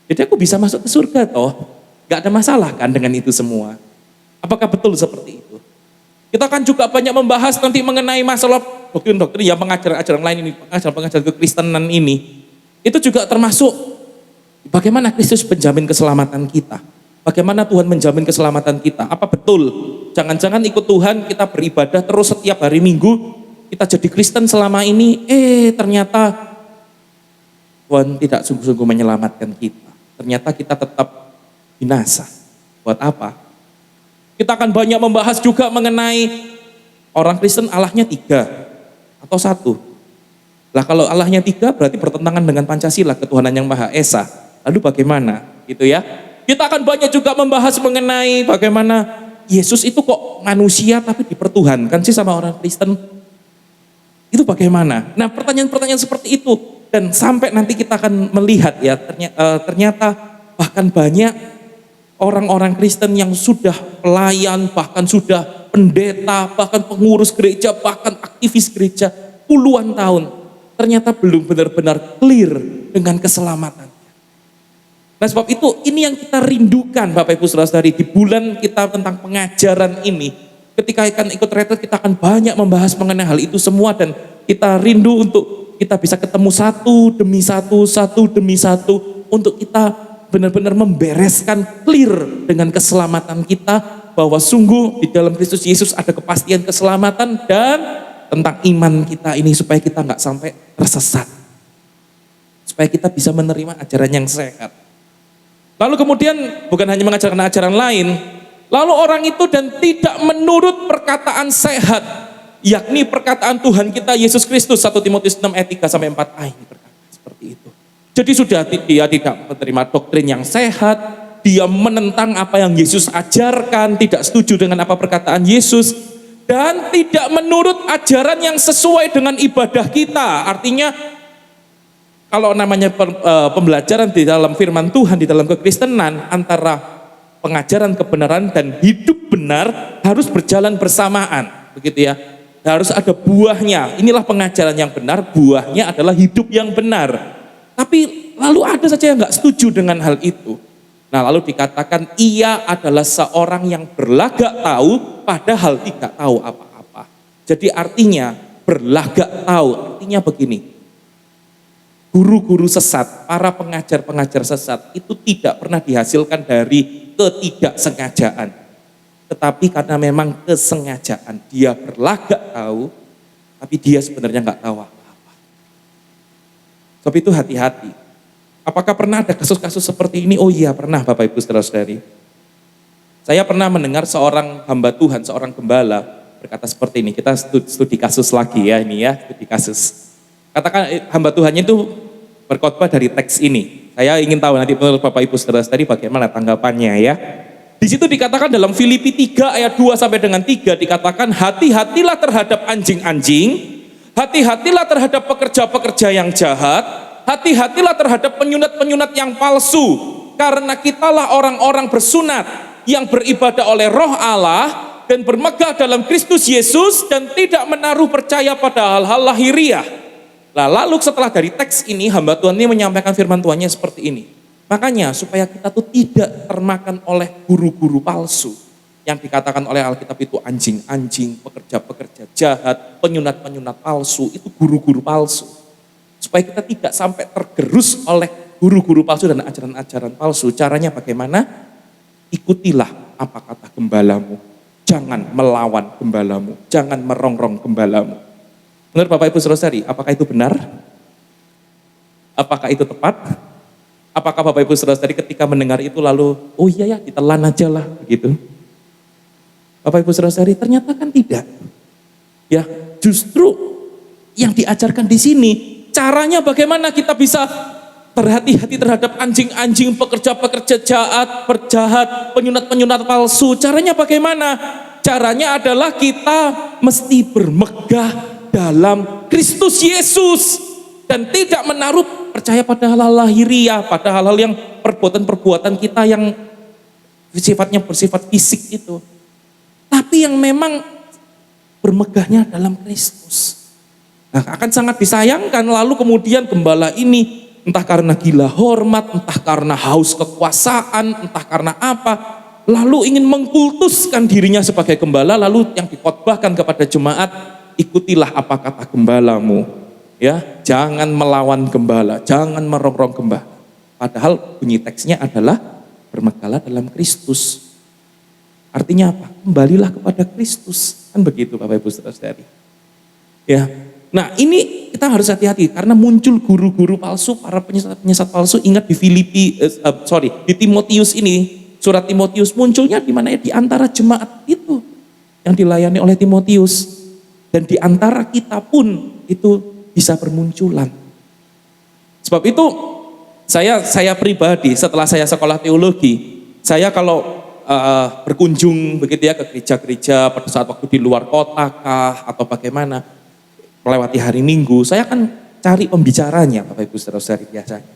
Jadi aku bisa masuk ke surga toh, gak ada masalah kan dengan itu semua. Apakah betul seperti itu? Kita kan juga banyak membahas nanti mengenai masalah doktrin-doktrin yang pengajaran-ajaran lain ini, pengajaran-pengajaran kekristenan ini. Itu juga termasuk bagaimana Kristus menjamin keselamatan kita. Bagaimana Tuhan menjamin keselamatan kita. Apa betul? Jangan-jangan ikut Tuhan, kita beribadah terus setiap hari Minggu, kita jadi Kristen selama ini, ternyata Tuhan tidak sungguh-sungguh menyelamatkan kita. Ternyata kita tetap binasa. Buat apa? Kita akan banyak membahas juga mengenai orang Kristen Allahnya 3 atau 1. Lah kalau Allahnya 3 berarti bertentangan dengan Pancasila, ketuhanan yang Maha Esa. Lalu bagaimana? Gitu ya. Kita akan banyak juga membahas mengenai bagaimana Yesus itu kok manusia tapi dipertuhankan sih sama orang Kristen. Itu bagaimana? Nah, pertanyaan-pertanyaan seperti itu, dan sampai nanti kita akan melihat ya ternyata bahkan banyak orang-orang Kristen yang sudah pelayan, bahkan sudah pendeta, bahkan pengurus gereja, bahkan aktivis gereja puluhan tahun, ternyata belum benar-benar clear dengan keselamatan. Nah sebab itu ini yang kita rindukan Bapak Ibu Saudara-saudari di bulan kita tentang pengajaran ini. Ketika akan ikut retret kita akan banyak membahas mengenai hal itu semua, dan kita rindu untuk kita bisa ketemu satu demi satu untuk kita benar-benar membereskan clear dengan keselamatan kita, bahwa sungguh di dalam Kristus Yesus ada kepastian keselamatan, dan tentang iman kita ini supaya kita nggak sampai tersesat, supaya kita bisa menerima ajaran yang sehat. Lalu kemudian bukan hanya mengajarkan ajaran lain, lalu orang itu dan tidak menurut perkataan sehat, yakni perkataan Tuhan kita Yesus Kristus. 1 Timotius 6 ayat 3-4 ini berkata seperti itu. Jadi sudah dia tidak menerima doktrin yang sehat, dia menentang apa yang Yesus ajarkan, tidak setuju dengan apa perkataan Yesus, dan tidak menurut ajaran yang sesuai dengan ibadah kita. Artinya kalau namanya pembelajaran di dalam firman Tuhan, di dalam kekristenan, antara pengajaran kebenaran dan hidup benar harus berjalan bersamaan, begitu ya. Harus ada buahnya. Inilah pengajaran yang benar, buahnya adalah hidup yang benar. Tapi lalu ada saja yang nggak setuju dengan hal itu. Nah lalu dikatakan ia adalah seorang yang berlagak tahu padahal tidak tahu apa-apa. Jadi artinya berlagak tahu, artinya begini. Guru-guru sesat, para pengajar-pengajar sesat itu tidak pernah dihasilkan dari ketidaksengajaan. Tetapi karena memang kesengajaan, dia berlagak tahu, tapi dia sebenarnya nggak tahu apa. Sebab itu hati-hati. Apakah pernah ada kasus-kasus seperti ini? Oh iya pernah Bapak Ibu Saudara-saudari. Saya pernah mendengar seorang hamba Tuhan, seorang gembala berkata seperti ini. Kita studi kasus lagi ya ini ya, studi kasus. Katakan hamba Tuhannya itu berkhotbah dari teks ini. Saya ingin tahu nanti menurut Bapak Ibu Saudara-saudari bagaimana tanggapannya ya. Di situ dikatakan dalam Filipi 3 ayat 2 sampai dengan 3 dikatakan hati-hatilah terhadap anjing-anjing, hati-hatilah terhadap pekerja-pekerja yang jahat, hati-hatilah terhadap penyunat-penyunat yang palsu, karena kitalah orang-orang bersunat yang beribadah oleh Roh Allah dan bermegah dalam Kristus Yesus dan tidak menaruh percaya pada hal-hal lahiriah. Nah, lalu setelah dari teks ini hamba Tuhan ini menyampaikan firman Tuhannya seperti ini. Makanya supaya kita tuh tidak termakan oleh guru-guru palsu yang dikatakan oleh Alkitab itu anjing-anjing, pekerja-pekerja jahat, penyunat-penyunat palsu, itu guru-guru palsu. Supaya kita tidak sampai tergerus oleh guru-guru palsu dan ajaran-ajaran palsu. Caranya bagaimana? Ikutilah apa kata gembalamu. Jangan melawan gembalamu, jangan merongrong gembalamu. Menurut Bapak Ibu Saudara-saudari, apakah itu benar? Apakah itu tepat? Apakah Bapak Ibu Saudara-saudari ketika mendengar itu lalu, oh iya ya ditelan aja lah begitu? Bapak Ibu Saudara-saudari, ternyata kan tidak. Ya, justru yang diajarkan di sini, caranya bagaimana kita bisa berhati-hati terhadap anjing-anjing, pekerja-pekerja jahat, berjahat, penyunat-penyunat palsu. Caranya bagaimana? Caranya adalah kita mesti bermegah dalam Kristus Yesus dan tidak menaruh percaya pada hal-hal lahiriah, pada hal-hal yang perbuatan-perbuatan kita yang sifatnya bersifat fisik itu. Tapi yang memang bermegahnya dalam Kristus. Nah, akan sangat disayangkan lalu kemudian gembala ini entah karena gila hormat, entah karena haus kekuasaan, entah karena apa, lalu ingin mengkultuskan dirinya sebagai gembala, lalu yang dikhotbahkan kepada jemaat, ikutilah apa kata gembalamu. Ya, jangan melawan gembala, jangan merongrong gembala. Padahal bunyi teksnya adalah bermegahlah dalam Kristus. Artinya apa? Kembalilah kepada Kristus. Kan begitu Bapak Ibu Saudara-saudari. Ya. Nah, ini kita harus hati-hati karena muncul guru-guru palsu, para penyesat palsu. Ingat di Timotius ini, surat Timotius munculnya di mana ya? Di antara jemaat itu yang dilayani oleh Timotius. Dan di antara kita pun itu bisa bermunculan. Sebab itu saya pribadi setelah saya sekolah teologi, saya kalau berkunjung begitu ya ke gereja-gereja pada saat waktu di luar kota kah atau bagaimana melewati hari Minggu, saya akan cari pembicaranya Bapak Ibu Saudara-saudari biasanya.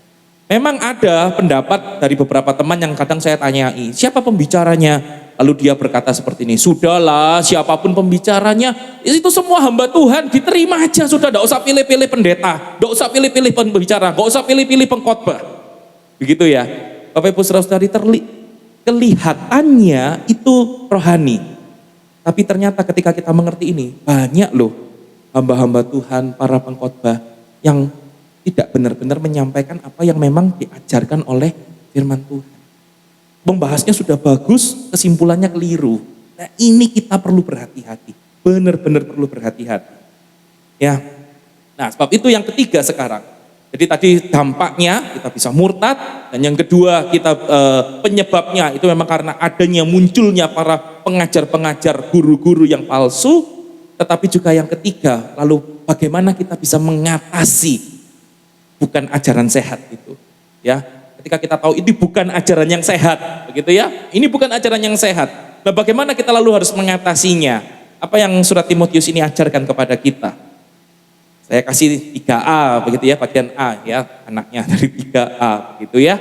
Memang ada pendapat dari beberapa teman yang kadang saya tanyai, siapa pembicaranya? Lalu dia berkata seperti ini, sudahlah siapapun pembicaranya, itu semua hamba Tuhan, diterima aja sudah, tidak usah pilih-pilih pendeta, tidak usah pilih-pilih pembicara, tidak usah pilih-pilih pengkhotbah. Begitu ya, Bapak Ibu Saudara-saudari, kelihatannya itu rohani. Tapi ternyata ketika kita mengerti ini, banyak loh hamba-hamba Tuhan, para pengkhotbah yang tidak benar-benar menyampaikan apa yang memang diajarkan oleh firman Tuhan. Membahasnya sudah bagus, kesimpulannya keliru. Nah, ini kita perlu berhati-hati, benar-benar perlu berhati-hati. Ya. Nah, sebab itu yang ketiga sekarang. Jadi tadi dampaknya kita bisa murtad, dan yang kedua kita penyebabnya itu memang karena adanya munculnya para pengajar-pengajar, guru-guru yang palsu. Tetapi juga yang ketiga, lalu bagaimana kita bisa mengatasi bukan ajaran sehat itu, ya. Ketika kita tahu ini bukan ajaran yang sehat, begitu ya. Ini bukan ajaran yang sehat. Nah, bagaimana kita lalu harus mengatasinya? Apa yang surat Timotius ini ajarkan kepada kita? Saya kasih 3A, begitu ya, bagian A ya, anaknya dari 3A, begitu ya.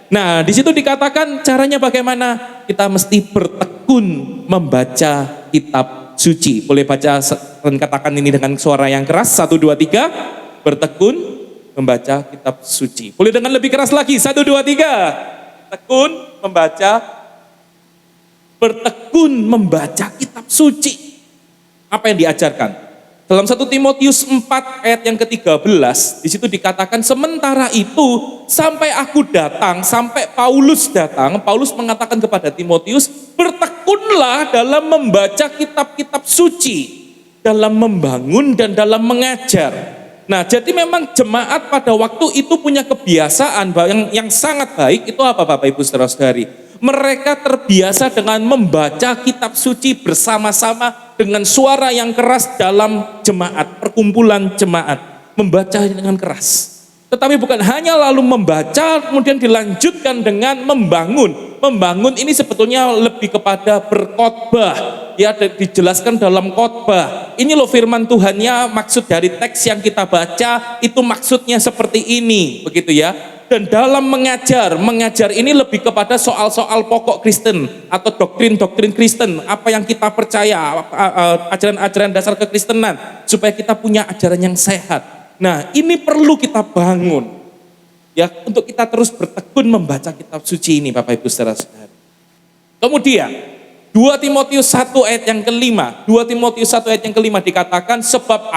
Nah, di situ dikatakan caranya bagaimana? Kita mesti bertekun membaca kitab suci. Boleh baca dan katakan ini dengan suara yang keras, 1, 2, 3, bertekun membaca kitab suci. Boleh dengan lebih keras lagi, 1, 2, 3. Bertekun membaca kitab suci. Apa yang diajarkan? Dalam 1 Timotius 4 ayat yang ke-13, di situ dikatakan sementara itu sampai aku datang, sampai Paulus datang, Paulus mengatakan kepada Timotius, bertekunlah dalam membaca kitab-kitab suci, dalam membangun dan dalam mengajar. Nah, jadi memang jemaat pada waktu itu punya kebiasaan yang sangat baik. Itu apa Bapak Ibu Saudara-saudari? Mereka terbiasa dengan membaca kitab suci bersama-sama dengan suara yang keras dalam jemaat, perkumpulan jemaat. Membaca dengan keras. Tetapi bukan hanya lalu membaca, kemudian dilanjutkan dengan membangun. Membangun ini sebetulnya lebih kepada berkhotbah. Ya, dijelaskan dalam khotbah. Ini loh firman Tuhannya, maksud dari teks yang kita baca itu maksudnya seperti ini, begitu ya. Dan dalam mengajar ini lebih kepada soal-soal pokok Kristen atau doktrin-doktrin Kristen, apa yang kita percaya, ajaran-ajaran dasar kekristenan, supaya kita punya ajaran yang sehat. Nah, ini perlu kita bangun. Ya, untuk kita terus bertekun membaca kitab suci ini, Bapak Ibu Saudara-saudara. Kemudian 2 Timotius 1 ayat yang kelima, 2 Timotius 1 ayat yang kelima dikatakan, sebab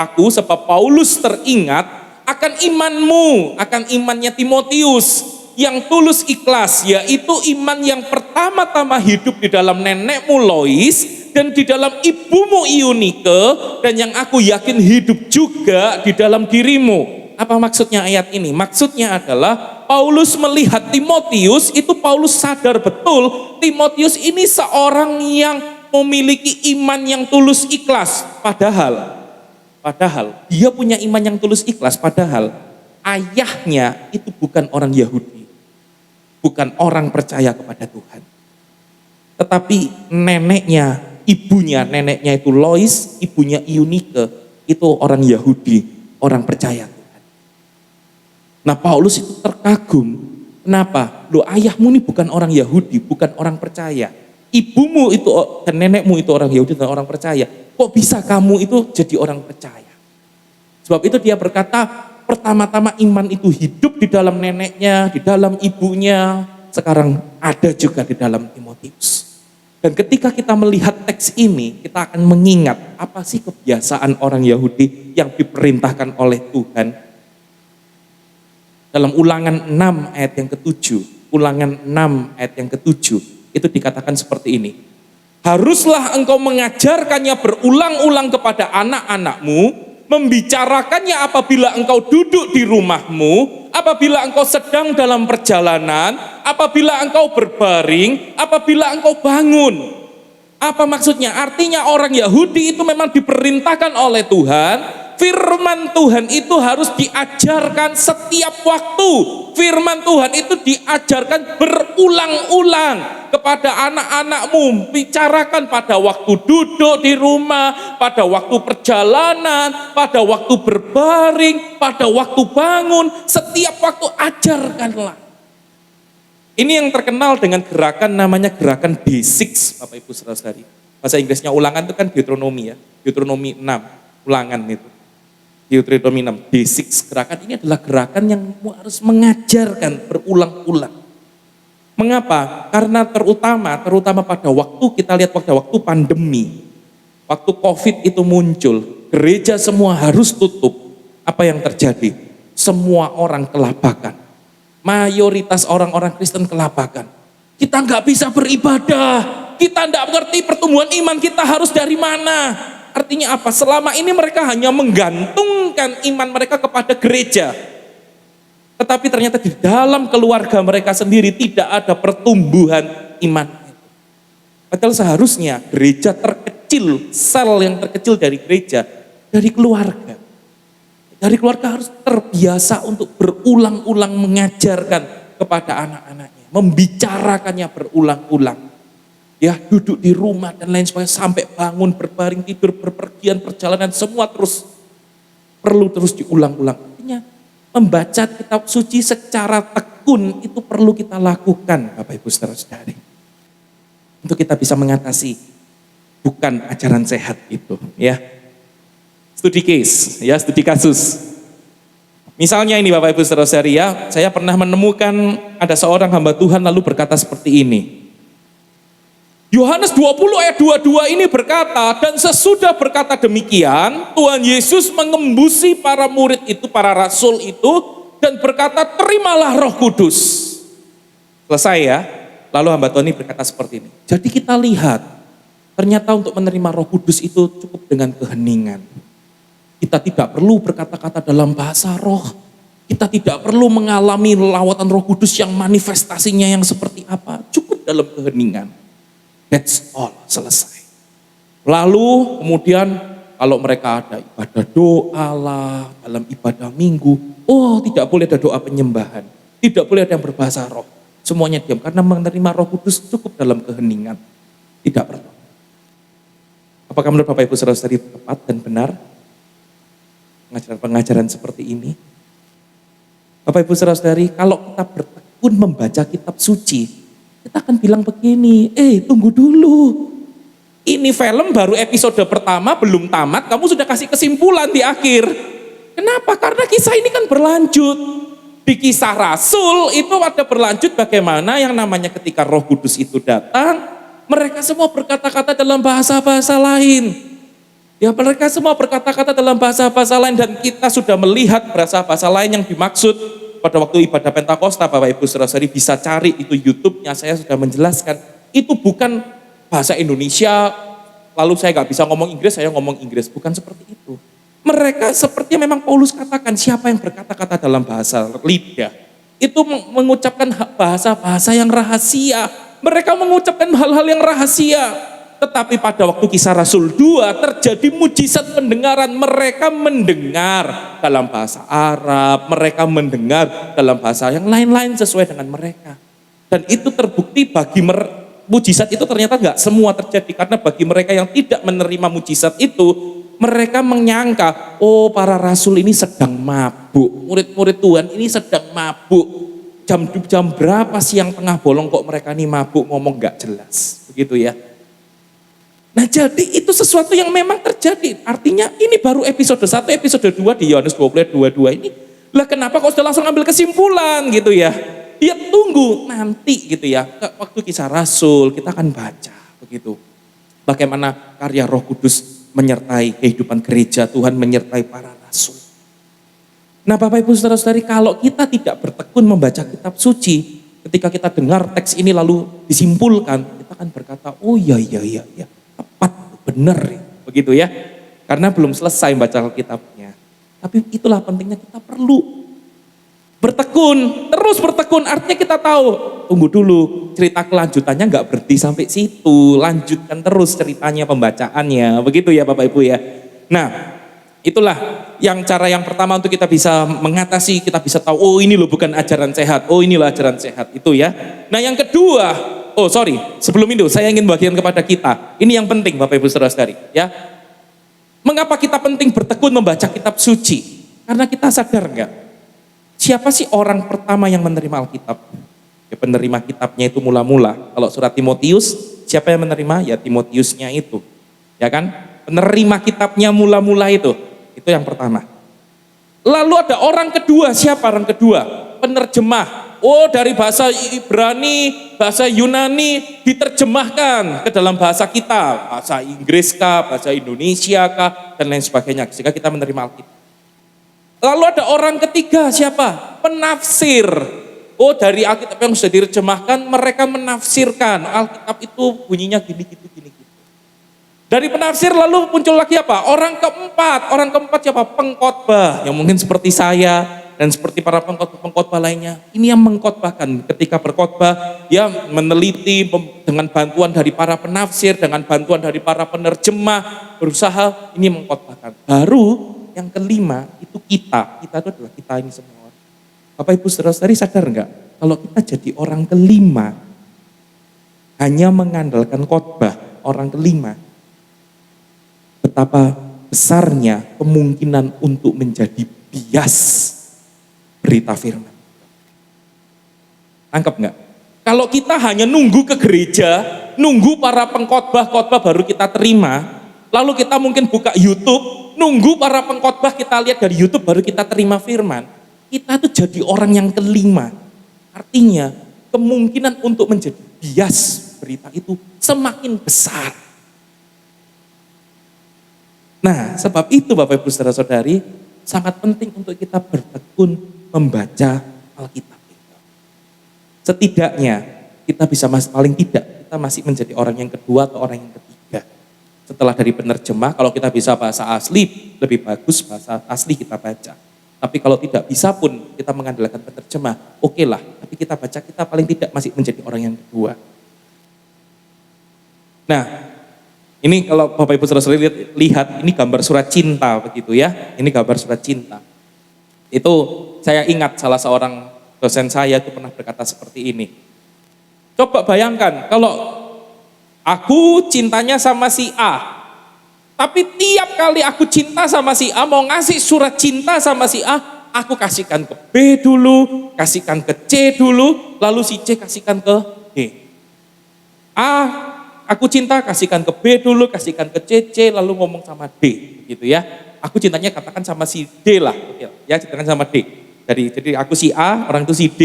Paulus teringat akan imanmu, akan imannya Timotius yang tulus ikhlas, yaitu iman yang pertama-tama hidup di dalam nenekmu Lois dan di dalam ibumu Eunike, dan yang aku yakin hidup juga di dalam dirimu. Apa maksudnya ayat ini? Maksudnya adalah Paulus melihat Timotius, itu Paulus sadar betul Timotius ini seorang yang memiliki iman yang tulus ikhlas. Padahal dia punya iman yang tulus ikhlas, padahal ayahnya itu bukan orang Yahudi, bukan orang percaya kepada Tuhan. Tetapi neneknya itu Lois, ibunya Eunike, itu orang Yahudi, orang percaya Tuhan. Nah Paulus itu terkagum. Kenapa? Loh, ayahmu ini bukan orang Yahudi, bukan orang percaya. Ibumu itu dan nenekmu itu orang Yahudi dan orang percaya. Kok bisa kamu itu jadi orang percaya? Sebab itu dia berkata, pertama-tama iman itu hidup di dalam neneknya, di dalam ibunya, sekarang ada juga di dalam Timotius. Dan ketika kita melihat teks ini, kita akan mengingat apa sih kebiasaan orang Yahudi yang diperintahkan oleh Tuhan. Dalam Ulangan 6 ayat yang ke-7, Ulangan 6 ayat yang ke-7, itu dikatakan seperti ini. Haruslah engkau mengajarkannya berulang-ulang kepada anak-anakmu, membicarakannya apabila engkau duduk di rumahmu, apabila engkau sedang dalam perjalanan, apabila engkau berbaring, apabila engkau bangun. Apa maksudnya? Artinya orang Yahudi itu memang diperintahkan oleh Tuhan, firman Tuhan itu harus diajarkan setiap waktu. Firman Tuhan itu diajarkan berulang-ulang kepada anak-anakmu. Bicarakan pada waktu duduk di rumah, pada waktu perjalanan, pada waktu berbaring, pada waktu bangun. Setiap waktu ajarkanlah. Ini yang terkenal dengan gerakan namanya gerakan D6, Bapak Ibu Saudara-saudari. Bahasa Inggrisnya Ulangan itu kan Deuteronomy ya, Deuteronomy 6, Ulangan itu. Deuteronomy 6, D6, gerakan ini adalah gerakan yang harus mengajarkan berulang-ulang. Mengapa? Karena terutama pada waktu kita lihat waktu pandemi, waktu COVID itu muncul, gereja semua harus tutup. Apa yang terjadi? Semua orang kelabakan. Mayoritas orang-orang Kristen kelabakan. Kita nggak bisa beribadah, kita nggak mengerti pertumbuhan iman kita harus dari mana. Artinya apa? Selama ini mereka hanya menggantungkan iman mereka kepada gereja. Tetapi ternyata di dalam keluarga mereka sendiri tidak ada pertumbuhan iman. Padahal seharusnya gereja terkecil, sel yang terkecil dari gereja, dari keluarga. Dari keluarga harus terbiasa untuk berulang-ulang mengajarkan kepada anak-anaknya. Membicarakannya berulang-ulang. Ya, duduk di rumah dan lain sebagainya sampai bangun, berbaring, tidur, berpergian, perjalanan, semua perlu terus diulang-ulang. Artinya membaca kitab suci secara tekun itu perlu kita lakukan, Bapak Ibu Saudara-saudari. Untuk kita bisa mengatasi bukan ajaran sehat itu, ya. Studi case, ya, studi kasus. Misalnya ini Bapak Ibu Saudara-saudari ya, saya pernah menemukan ada seorang hamba Tuhan lalu berkata seperti ini. Yohanes 20 ayat 22 ini berkata, dan sesudah berkata demikian, Tuhan Yesus mengembusi para murid itu, para rasul itu, dan berkata, terimalah Roh Kudus. Selesai ya, lalu hamba Tuhan ini berkata seperti ini. Jadi kita lihat, ternyata untuk menerima Roh Kudus itu cukup dengan keheningan. Kita tidak perlu berkata-kata dalam bahasa roh. Kita tidak perlu mengalami lawatan Roh Kudus yang manifestasinya yang seperti apa. Cukup dalam keheningan. That's all, selesai. Lalu kemudian kalau mereka ada ibadah doa lah, dalam ibadah minggu, oh tidak boleh ada doa penyembahan. Tidak boleh ada yang berbahasa roh. Semuanya diam karena menerima Roh Kudus cukup dalam keheningan. Tidak perlu. Apakah menurut Bapak Ibu Saudara-saudari tepat dan benar? Pengajaran seperti ini. Bapak Ibu Saudara-saudari, kalau kita bertekun membaca kitab suci, kita akan bilang begini, tunggu dulu. Ini film baru episode pertama, belum tamat, kamu sudah kasih kesimpulan di akhir. Kenapa? Karena kisah ini kan berlanjut. Di kisah Rasul itu ada berlanjut bagaimana yang namanya ketika Roh Kudus itu datang, mereka semua berkata-kata dalam bahasa-bahasa lain. Ya, mereka semua berkata-kata dalam bahasa-bahasa lain dan kita sudah melihat bahasa-bahasa lain yang dimaksud pada waktu ibadah Pentakosta. Bapak Ibu Saudara-saudari bisa cari itu YouTube-nya, saya sudah menjelaskan. Itu bukan bahasa Indonesia, lalu saya nggak bisa ngomong Inggris, saya ngomong Inggris. Bukan seperti itu. Mereka seperti memang Paulus katakan, siapa yang berkata-kata dalam bahasa lidah, itu mengucapkan bahasa-bahasa yang rahasia. Mereka mengucapkan hal-hal yang rahasia. Tetapi pada waktu kisah Rasul 2 terjadi mujizat pendengaran. Mereka mendengar dalam bahasa Arab, mereka mendengar dalam bahasa yang lain-lain sesuai dengan mereka. Dan itu terbukti bagi mujizat itu ternyata nggak semua terjadi. Karena bagi mereka yang tidak menerima mujizat itu, mereka menyangka, oh para rasul ini sedang mabuk, murid-murid Tuhan ini sedang mabuk. Jam berapa siang tengah bolong kok mereka ini mabuk, ngomong gak jelas, begitu ya. Nah jadi itu sesuatu yang memang terjadi, artinya ini baru episode 1, episode 2 di Yohanes 20 ayat 22 ini. Lah kenapa kok sudah langsung ambil kesimpulan gitu ya. Dia tunggu nanti gitu ya, waktu kisah rasul kita akan baca begitu. Bagaimana karya Roh Kudus menyertai kehidupan gereja, Tuhan menyertai para rasul. Nah Bapak Ibu Saudara-saudari, kalau kita tidak bertekun membaca kitab suci, ketika kita dengar teks ini lalu disimpulkan, kita akan berkata, oh iya, tepat, benar ya, begitu ya. Karena belum selesai baca kitabnya. Tapi itulah pentingnya kita perlu bertekun, terus bertekun, artinya kita tahu, tunggu dulu, cerita kelanjutannya nggak berhenti sampai situ, lanjutkan terus ceritanya, pembacaannya, begitu ya Bapak Ibu ya. Nah, itulah yang cara yang pertama untuk kita bisa mengatasi, kita bisa tahu, oh ini loh bukan ajaran sehat, oh inilah ajaran sehat, itu ya. Nah yang kedua, sebelum itu saya ingin bagian kepada kita, ini yang penting Bapak Ibu Saudara-saudari ya. Mengapa kita penting bertekun membaca kitab suci? Karena kita sadar enggak? Siapa sih orang pertama yang menerima Alkitab? Ya, penerima kitabnya itu mula-mula. Kalau surat Timotius, siapa yang menerima? Ya Timotiusnya itu. Ya kan? Penerima kitabnya mula-mula itu yang pertama. Lalu ada orang kedua, siapa orang kedua? Penerjemah. Oh dari bahasa Ibrani, bahasa Yunani diterjemahkan ke dalam bahasa kita. Bahasa Inggris kah, bahasa Indonesia kah, dan lain sebagainya. Sehingga kita menerima Alkitab. Lalu ada orang ketiga, siapa? Penafsir. Oh dari Alkitab yang sudah diterjemahkan, mereka menafsirkan. Alkitab itu bunyinya gini. Dari penafsir lalu muncul lagi apa? Orang keempat siapa? Pengkhotbah. Yang mungkin seperti saya dan seperti para pengkhotbah lainnya. Ini yang mengkhotbahkan. Ketika berkhotbah, ya meneliti dengan bantuan dari para penafsir, dengan bantuan dari para penerjemah, berusaha ini mengkhotbahkan. Baru yang kelima itu kita itu adalah kita ini semua. Bapak Ibu Saudara-saudari sadar enggak? Kalau kita jadi orang kelima, hanya mengandalkan khotbah orang kelima, betapa besarnya kemungkinan untuk menjadi bias berita firman. Tangkap enggak? Kalau kita hanya nunggu ke gereja, nunggu para pengkhotbah baru kita terima, lalu kita mungkin buka YouTube, nunggu para pengkhotbah kita lihat dari YouTube baru kita terima firman, kita tuh jadi orang yang kelima. Artinya kemungkinan untuk menjadi bias berita itu semakin besar. Nah sebab itu Bapak Ibu Saudara-saudari sangat penting untuk kita bertekun membaca Alkitab. Setidaknya kita bisa paling tidak kita masih menjadi orang yang kedua atau orang yang ketiga. Setelah dari penerjemah, kalau kita bisa bahasa asli, lebih bagus bahasa asli kita baca. Tapi kalau tidak bisa pun kita mengandalkan penerjemah, oke lah. Tapi kita baca, kita paling tidak masih menjadi orang yang kedua. Nah, ini kalau Bapak Ibu Saudara lihat, ini gambar surat cinta begitu ya. Ini gambar surat cinta. Itu saya ingat salah seorang dosen saya itu pernah berkata seperti ini. Coba bayangkan kalau aku cintanya sama si A, tapi tiap kali aku cinta sama si A, mau ngasih surat cinta sama si A, aku kasihkan ke B dulu, kasihkan ke C dulu, lalu si C kasihkan ke D. A, aku cinta kasihkan ke B dulu, kasihkan ke C, C lalu ngomong sama D, gitu ya. Aku cintanya katakan sama si D lah, ya cintanya sama D. Jadi aku si A, orang itu si D.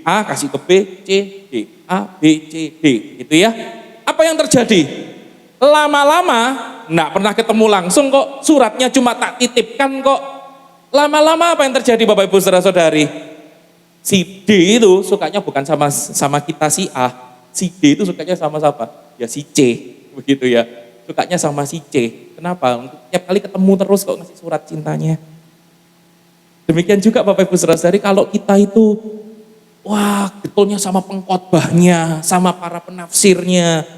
A kasih ke B, C, D. A, B, C, D, gitu ya. Apa yang terjadi? Lama-lama, enggak pernah ketemu langsung kok, suratnya cuma tak titipkan kok. Lama-lama apa yang terjadi Bapak Ibu Saudara-saudari? Si D itu sukanya bukan sama kita si A, si D itu sukanya sama siapa? Ya si C, begitu ya. Sukanya sama si C. Kenapa? Tiap kali ketemu terus kok ngasih surat cintanya. Demikian juga Bapak Ibu Saudara-saudari, kalau kita itu wah, betulnya sama pengkhotbahnya, sama para penafsirnya.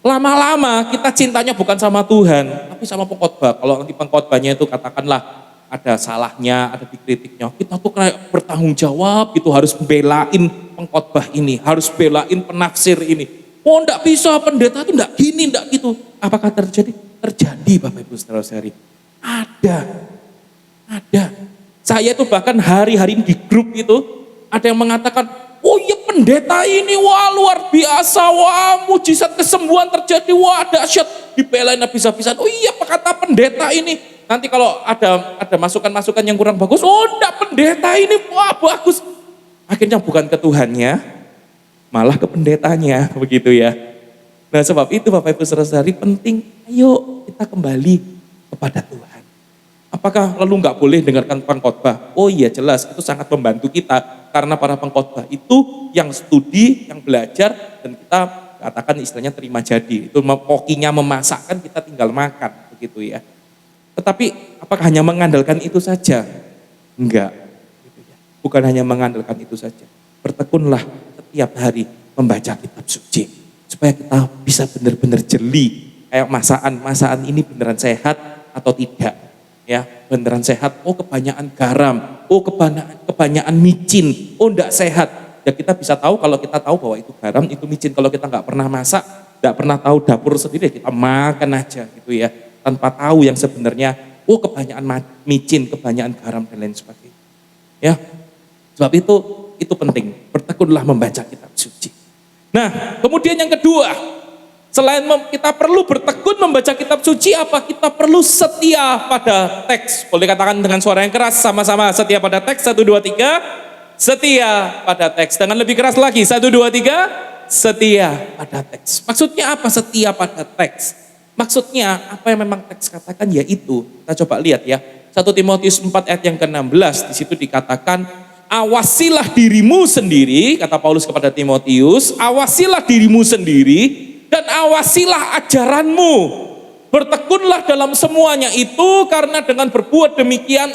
Lama-lama kita cintanya bukan sama Tuhan, tapi sama pengkhotbah. Kalau nanti pengkhotbahnya itu katakanlah ada salahnya, ada dikritiknya, kita tuh kayak bertanggung jawab gitu, harus belain pengkhotbah ini, harus belain penafsir ini. Oh enggak bisa, pendeta itu enggak gini, enggak gitu. Apakah terjadi? Terjadi Bapak Ibu saudara-saudari. Ada. Saya itu bahkan hari-hari di grup itu, ada yang mengatakan, oh iya pendeta ini, wah luar biasa, wah mujizat kesembuhan terjadi, wah dahsyat. Dibelain habis-habisan, oh iya kata pendeta ini. Nanti kalau ada masukan-masukan yang kurang bagus, oh enggak pendeta ini, wah bagus. Akhirnya bukan ke Tuhannya, malah ke pendetanya, begitu ya. Nah sebab itu Bapak Ibu saudara-saudari penting, ayo kita kembali kepada Tuhan. Apakah lalu nggak boleh dengarkan pengkhotbah? Oh iya jelas, itu sangat membantu kita. Karena para pengkhotbah itu yang studi, yang belajar, dan kita katakan istilahnya terima jadi. Itu kokinya memasakkan, kita tinggal makan, begitu ya. Tetapi apakah hanya mengandalkan itu saja? Enggak. Bukan hanya mengandalkan itu saja. Bertekunlah setiap hari membaca kitab suci. Supaya kita bisa benar-benar jeli. Kayak masaan ini beneran sehat atau tidak. Ya, beneran sehat. Oh kebanyakan garam. Oh kebanyakan micin. Oh enggak sehat. Ya kita bisa tahu kalau kita tahu bahwa itu garam, itu micin. Kalau kita enggak pernah masak, enggak pernah tahu dapur sendiri, kita makan aja gitu ya. Tanpa tahu yang sebenarnya, oh kebanyakan micin, kebanyakan garam dan lain sebagainya. Ya, sebab itu penting. Bertekunlah membaca kitab suci. Nah, kemudian yang kedua, selain kita perlu bertekun membaca kitab suci, apa kita perlu setia pada teks? Boleh katakan dengan suara yang keras, sama-sama setia pada teks. 1, 2, 3. Setia pada teks. Dengan lebih keras lagi. 1, 2, 3. Setia pada teks. Maksudnya apa setia pada teks? Maksudnya apa yang memang teks katakan yaitu, kita coba lihat ya, 1 Timotius 4 ayat yang ke-16, di situ dikatakan, awasilah dirimu sendiri, kata Paulus kepada Timotius, awasilah dirimu sendiri, dan awasilah ajaranmu. Bertekunlah dalam semuanya itu, karena dengan berbuat demikian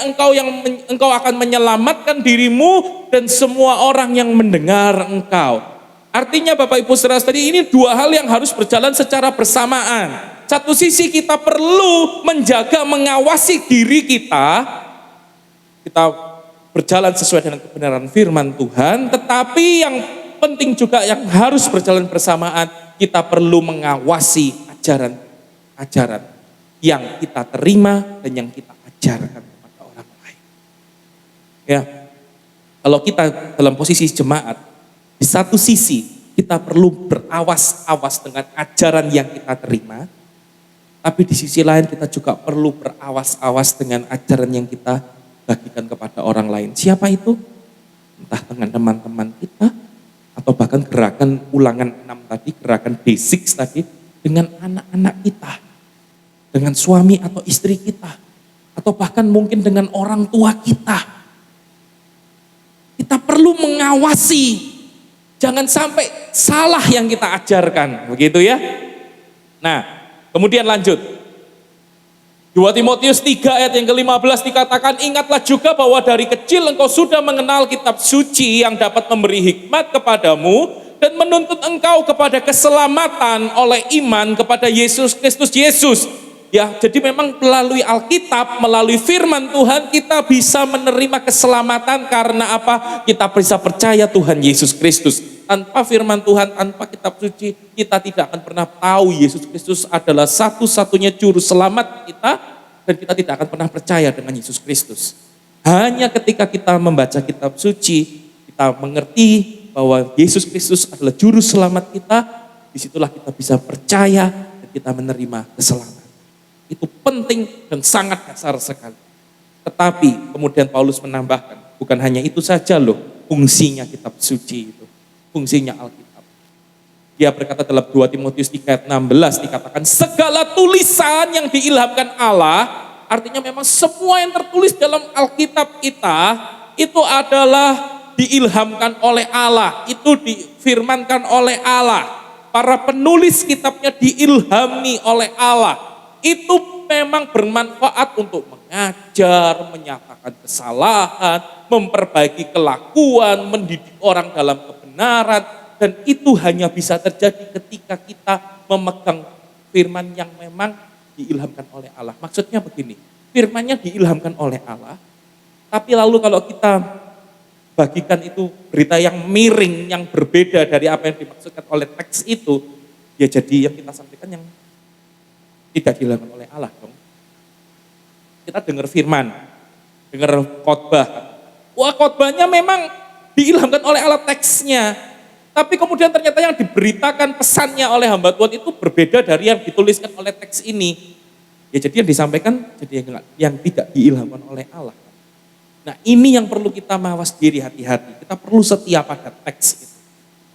engkau akan menyelamatkan dirimu dan semua orang yang mendengar engkau. Artinya Bapak Ibu saudara-saudari, ini dua hal yang harus berjalan secara bersamaan. Satu sisi kita perlu menjaga, mengawasi diri kita berjalan sesuai dengan kebenaran firman Tuhan, tetapi yang penting juga yang harus berjalan bersamaan, kita perlu mengawasi ajaran yang kita terima dan yang kita ajarkan kepada orang lain. Ya, kalau kita dalam posisi jemaat, di satu sisi kita perlu berawas-awas dengan ajaran yang kita terima, tapi di sisi lain kita juga perlu berawas-awas dengan ajaran yang kita bagikan kepada orang lain. Siapa itu? Entah dengan teman-teman kita, atau bahkan gerakan ulangan 6 tadi, gerakan basic tadi, dengan anak-anak kita, dengan suami atau istri kita, atau bahkan mungkin dengan orang tua kita. Kita perlu mengawasi, jangan sampai salah yang kita ajarkan, begitu ya. Nah, kemudian lanjut. 2 Timotius 3 ayat yang ke-15 dikatakan, ingatlah juga bahwa dari kecil engkau sudah mengenal kitab suci yang dapat memberi hikmat kepadamu dan menuntut engkau kepada keselamatan oleh iman kepada Yesus Kristus Yesus. Ya, jadi memang melalui Alkitab, melalui firman Tuhan kita bisa menerima keselamatan karena apa? Kita bisa percaya Tuhan Yesus Kristus. Tanpa firman Tuhan, tanpa kitab suci, kita tidak akan pernah tahu Yesus Kristus adalah satu-satunya juru selamat kita, dan kita tidak akan pernah percaya dengan Yesus Kristus. Hanya ketika kita membaca kitab suci, kita mengerti bahwa Yesus Kristus adalah juru selamat kita, disitulah kita bisa percaya dan kita menerima keselamatan. Itu penting dan sangat dasar sekali. Tetapi kemudian Paulus menambahkan, bukan hanya itu saja loh fungsinya kitab suci itu. Fungsinya Alkitab. Dia berkata dalam 2 Timotius 3 ayat 16 dikatakan, segala tulisan yang diilhamkan Allah, artinya memang semua yang tertulis dalam Alkitab kita, itu adalah diilhamkan oleh Allah, itu difirmankan oleh Allah. Para penulis kitabnya diilhami oleh Allah. Itu memang bermanfaat untuk mengajar, menyatakan kesalahan, memperbaiki kelakuan, mendidik orang dalam kebenaran, dan itu hanya bisa terjadi ketika kita memegang firman yang memang diilhamkan oleh Allah. Maksudnya begini, firmannya diilhamkan oleh Allah, tapi lalu kalau kita bagikan itu berita yang miring, yang berbeda dari apa yang dimaksudkan oleh teks itu ya jadi yang kita sampaikan yang tidak dilakukan oleh Allah dong. Kita dengar firman, dengar khotbah. Wah, khotbahnya memang diilhamkan oleh Allah teksnya. Tapi kemudian ternyata yang diberitakan pesannya oleh hamba Tuhan itu berbeda dari yang dituliskan oleh teks ini. Ya jadi yang disampaikan jadi yang tidak diilhamkan oleh Allah. Nah ini yang perlu kita mawas diri hati-hati. Kita perlu setia pada teks itu.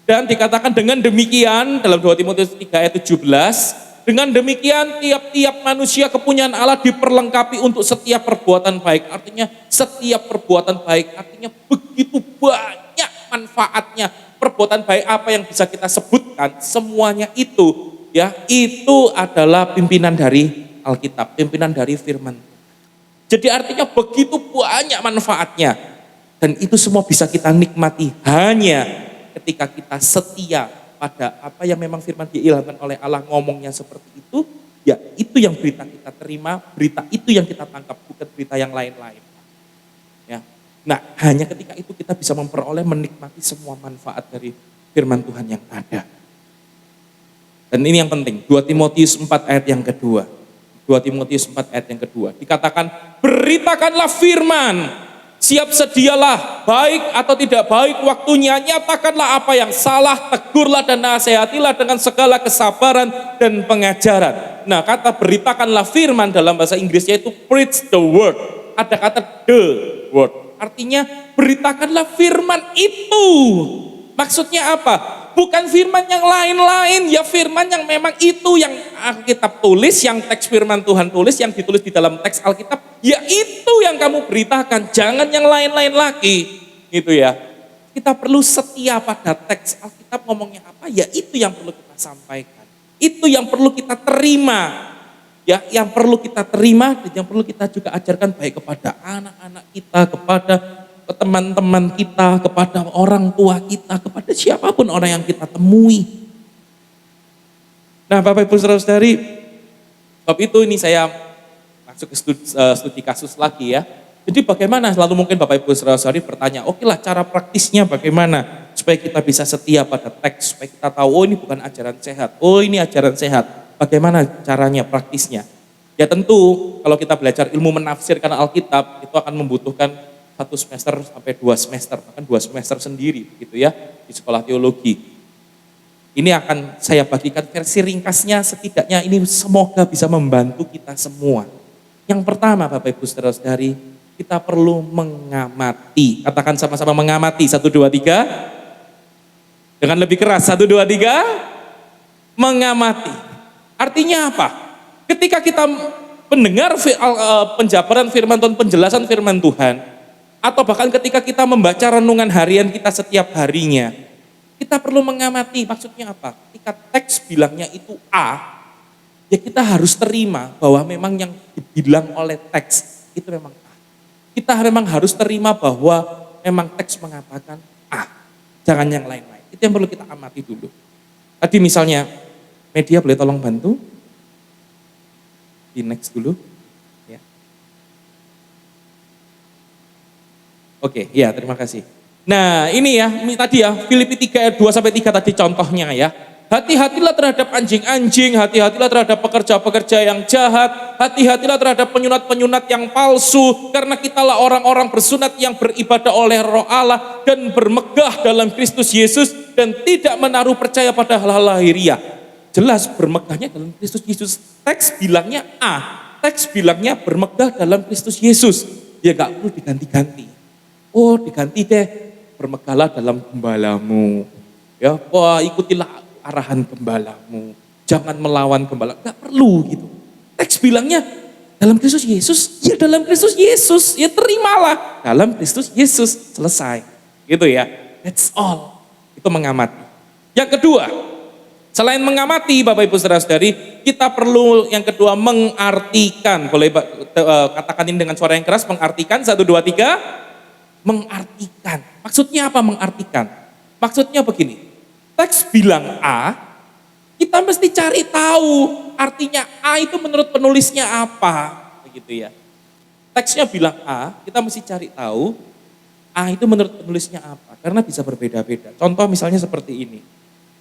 Dan dikatakan dengan demikian dalam 2 Timotius 3 ayat 17. Dengan demikian tiap-tiap manusia kepunyaan Allah diperlengkapi untuk setiap perbuatan baik. Artinya setiap perbuatan baik. Artinya begitu banyak manfaatnya. Perbuatan baik apa yang bisa kita sebutkan. Semuanya itu ya itu adalah pimpinan dari Alkitab, pimpinan dari firman. Jadi artinya begitu banyak manfaatnya. Dan itu semua bisa kita nikmati hanya ketika kita setia pada apa yang memang firman diilhamkan oleh Allah ngomongnya seperti itu. Ya itu yang berita kita terima, berita itu yang kita tangkap, bukan berita yang lain-lain. Ya. Nah hanya ketika itu kita bisa memperoleh, menikmati semua manfaat dari firman Tuhan yang ada. Dan ini yang penting, 2 Timotius 4 ayat yang kedua. 2 Timotius 4 ayat yang kedua. Dikatakan, beritakanlah firman, siap sedialah, baik atau tidak baik waktunya, nyatakanlah apa yang salah, tegurlah dan nasihatilah dengan segala kesabaran dan pengajaran. Nah kata beritakanlah firman dalam bahasa Inggrisnya itu preach the word. Ada kata the word. Artinya beritakanlah firman itu. Maksudnya apa? Bukan firman yang lain-lain, ya firman yang memang itu yang Alkitab tulis, yang teks firman Tuhan tulis, yang ditulis di dalam teks Alkitab, ya itu yang kamu beritakan, jangan yang lain-lain lagi. Gitu ya. Kita perlu setia pada teks Alkitab ngomongnya apa, ya itu yang perlu kita sampaikan. Itu yang perlu kita terima. Ya, yang perlu kita terima dan yang perlu kita juga ajarkan baik kepada anak-anak kita, kepada teman-teman kita, kepada orang tua kita, kepada siapapun orang yang kita temui. Nah Bapak Ibu Saudara-saudari, sebab itu ini saya masuk ke studi kasus lagi ya. Jadi bagaimana, selalu mungkin Bapak Ibu Saudara-saudari bertanya, oke lah cara praktisnya bagaimana supaya kita bisa setia pada teks, supaya kita tahu oh ini bukan ajaran sehat, oh ini ajaran sehat. Bagaimana caranya, praktisnya? Ya tentu kalau kita belajar ilmu menafsirkan Alkitab itu akan membutuhkan 1 semester sampai 2 semester, bahkan 2 semester sendiri gitu ya di sekolah teologi. Ini akan saya bagikan versi ringkasnya, setidaknya ini semoga bisa membantu kita semua. Yang pertama Bapak Ibu Saudara-saudari, kita perlu mengamati. Katakan sama-sama mengamati, 1, 2, 3. Dengan lebih keras, 1, 2, 3. Mengamati. Artinya apa? Ketika kita mendengar penjabaran firman Tuhan, penjelasan firman Tuhan, atau bahkan ketika kita membaca renungan harian kita setiap harinya, kita perlu mengamati. Maksudnya apa? Ketika teks bilangnya itu A, ya kita harus terima bahwa memang yang dibilang oleh teks itu memang A. Kita memang harus terima bahwa memang teks mengatakan A, jangan yang lain-lain. Itu yang perlu kita amati dulu. Tadi misalnya, media boleh tolong bantu? Di next dulu. Ya. Oke, ya terima kasih. Nah ini ya, ini tadi ya, Filipi 3 ayat 2-3 tadi contohnya ya. Hati-hatilah terhadap anjing-anjing, hati-hatilah terhadap pekerja-pekerja yang jahat, hati-hatilah terhadap penyunat-penyunat yang palsu, karena kitalah orang-orang bersunat yang beribadah oleh Roh Allah dan bermegah dalam Kristus Yesus dan tidak menaruh percaya pada hal-hal lahiriah. Jelas bermegahnya dalam Kristus Yesus. Teks bilangnya A, teks bilangnya bermegah dalam Kristus Yesus. Ya gak perlu diganti-ganti. Oh diganti deh, bermegahlah dalam gembalamu. Ya, wah ikutilah arahan gembalamu. Jangan melawan gembala, gak perlu gitu. Teks bilangnya dalam Kristus Yesus, ya dalam Kristus Yesus. Ya terimalah dalam Kristus Yesus. Selesai. Gitu ya, that's all. Itu mengamati. Yang kedua, selain mengamati Bapak Ibu Saudara-saudari, kita perlu yang kedua mengartikan. Boleh katakan ini dengan suara yang keras, mengartikan. 1, 2, 3. Mengartikan. Maksudnya apa mengartikan? Maksudnya begini, teks bilang A, kita mesti cari tahu artinya A itu menurut penulisnya apa. Begitu ya. Teksnya bilang A, kita mesti cari tahu A itu menurut penulisnya apa. Karena bisa berbeda-beda. Contoh misalnya seperti ini.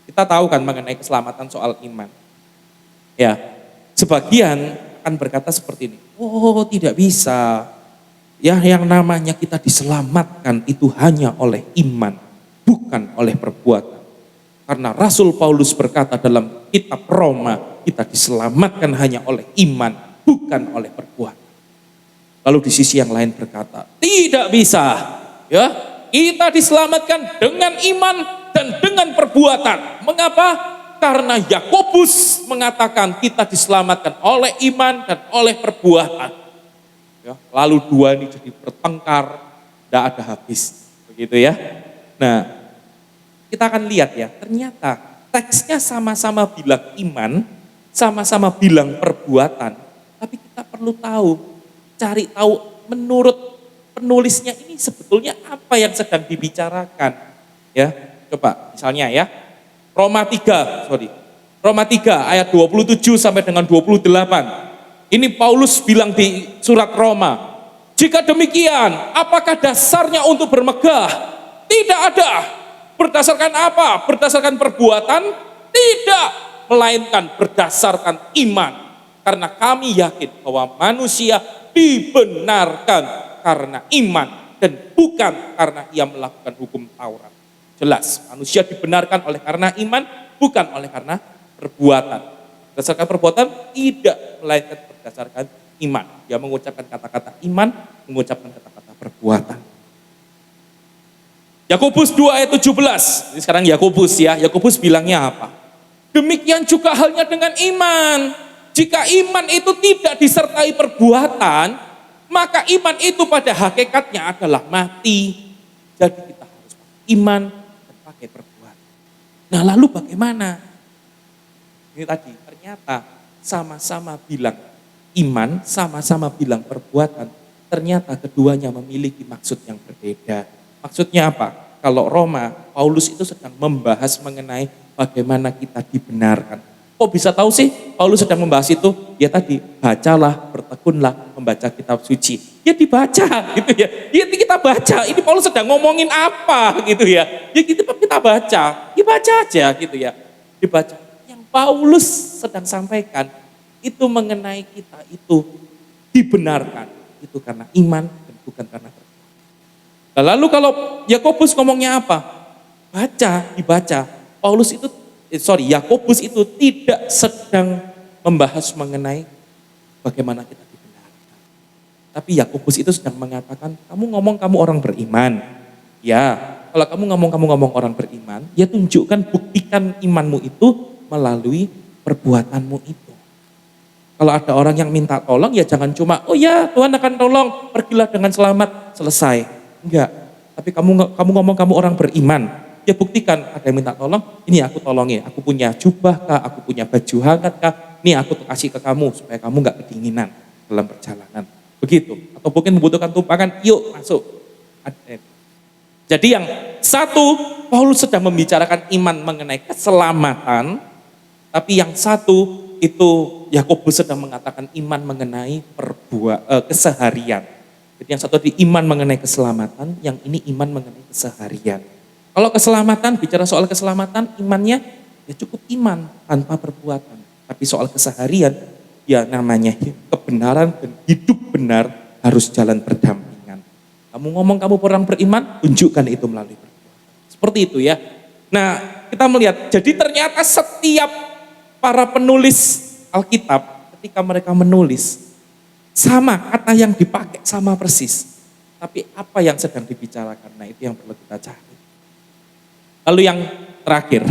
Kita tahu kan mengenai keselamatan soal iman. Ya, sebagian akan berkata seperti ini, oh tidak bisa. Ya, yang namanya kita diselamatkan itu hanya oleh iman, bukan oleh perbuatan. Karena Rasul Paulus berkata dalam kitab Roma, kita diselamatkan hanya oleh iman, bukan oleh perbuatan. Lalu di sisi yang lain berkata, tidak bisa. Ya, kita diselamatkan dengan iman dan dengan perbuatan. Mengapa? Karena Yakobus mengatakan kita diselamatkan oleh iman dan oleh perbuatan. Ya, lalu dua ini jadi bertengkar, tidak ada habis, begitu ya. Nah, kita akan lihat ya, ternyata teksnya sama-sama bilang iman, sama-sama bilang perbuatan, tapi kita perlu cari tahu menurut penulisnya ini sebetulnya apa yang sedang dibicarakan. Ya, coba misalnya ya, Roma 3 ayat 27 sampai dengan 28. Ini Paulus bilang di surat Roma, jika demikian, apakah dasarnya untuk bermegah? Tidak ada. Berdasarkan apa? Berdasarkan perbuatan? Tidak. Melainkan berdasarkan iman. Karena kami yakin bahwa manusia dibenarkan karena iman dan bukan karena ia melakukan hukum Taurat. Jelas, manusia dibenarkan oleh karena iman, bukan oleh karena perbuatan. Berdasarkan perbuatan tidak, melainkan berdasarkan iman. Dia mengucapkan kata-kata iman, mengucapkan kata-kata perbuatan. Yakobus 2 ayat 17. Ini sekarang Yakobus ya. Yakobus bilangnya apa? Demikian juga halnya dengan iman. Jika iman itu tidak disertai perbuatan, maka iman itu pada hakikatnya adalah mati. Jadi kita harus pakai iman dan pakai perbuatan. Nah, lalu bagaimana? Ini tadi ternyata sama-sama bilang iman, sama-sama bilang perbuatan. Ternyata keduanya memiliki maksud yang berbeda. Maksudnya apa? Kalau Roma, Paulus itu sedang membahas mengenai bagaimana kita dibenarkan. Kok bisa tahu sih Paulus sedang membahas itu? Ya tadi, bacalah, bertekunlah, membaca kitab suci. Ya dibaca gitu ya. Ya kita baca, ini Paulus sedang ngomongin apa gitu ya. Ya kita baca, ya baca aja gitu ya. Dibaca. Yang Paulus sedang sampaikan itu mengenai kita itu dibenarkan. Itu karena iman dan bukan karena perbuatan. Nah, lalu kalau Yakobus ngomongnya apa? Dibaca. Yakobus itu tidak sedang membahas mengenai bagaimana kita dibenarkan. Tapi Yakobus itu sedang mengatakan, kamu orang beriman. Ya, kalau kamu ngomong orang beriman, ya tunjukkan, buktikan imanmu itu melalui perbuatanmu itu. Kalau ada orang yang minta tolong, ya jangan cuma, oh ya Tuhan akan tolong, pergilah dengan selamat, selesai. Enggak, tapi kamu ngomong kamu orang beriman. Ya buktikan, ada yang minta tolong, ini aku tolongin, aku punya jubah kah, aku punya baju hangat kah, ini aku kasih ke kamu supaya kamu gak kedinginan dalam perjalanan. Begitu, atau mungkin membutuhkan tumpangan, yuk masuk. Jadi yang satu, Paulus sedang membicarakan iman mengenai keselamatan, tapi yang satu itu Yakobus sedang mengatakan iman mengenai keseharian. Jadi yang satu di iman mengenai keselamatan, yang ini iman mengenai keseharian. Kalau keselamatan, bicara soal keselamatan, imannya ya cukup iman tanpa perbuatan. Tapi soal keseharian, ya namanya kebenaran dan hidup benar harus jalan berdampingan. Kamu ngomong kamu orang beriman, tunjukkan itu melalui perbuatan. Seperti itu ya. Nah, kita melihat, jadi ternyata setiap para penulis Alkitab, ketika mereka menulis, sama kata yang dipakai sama persis. Tapi apa yang sedang dibicarakan, nah itu yang perlu kita cari. Lalu yang terakhir,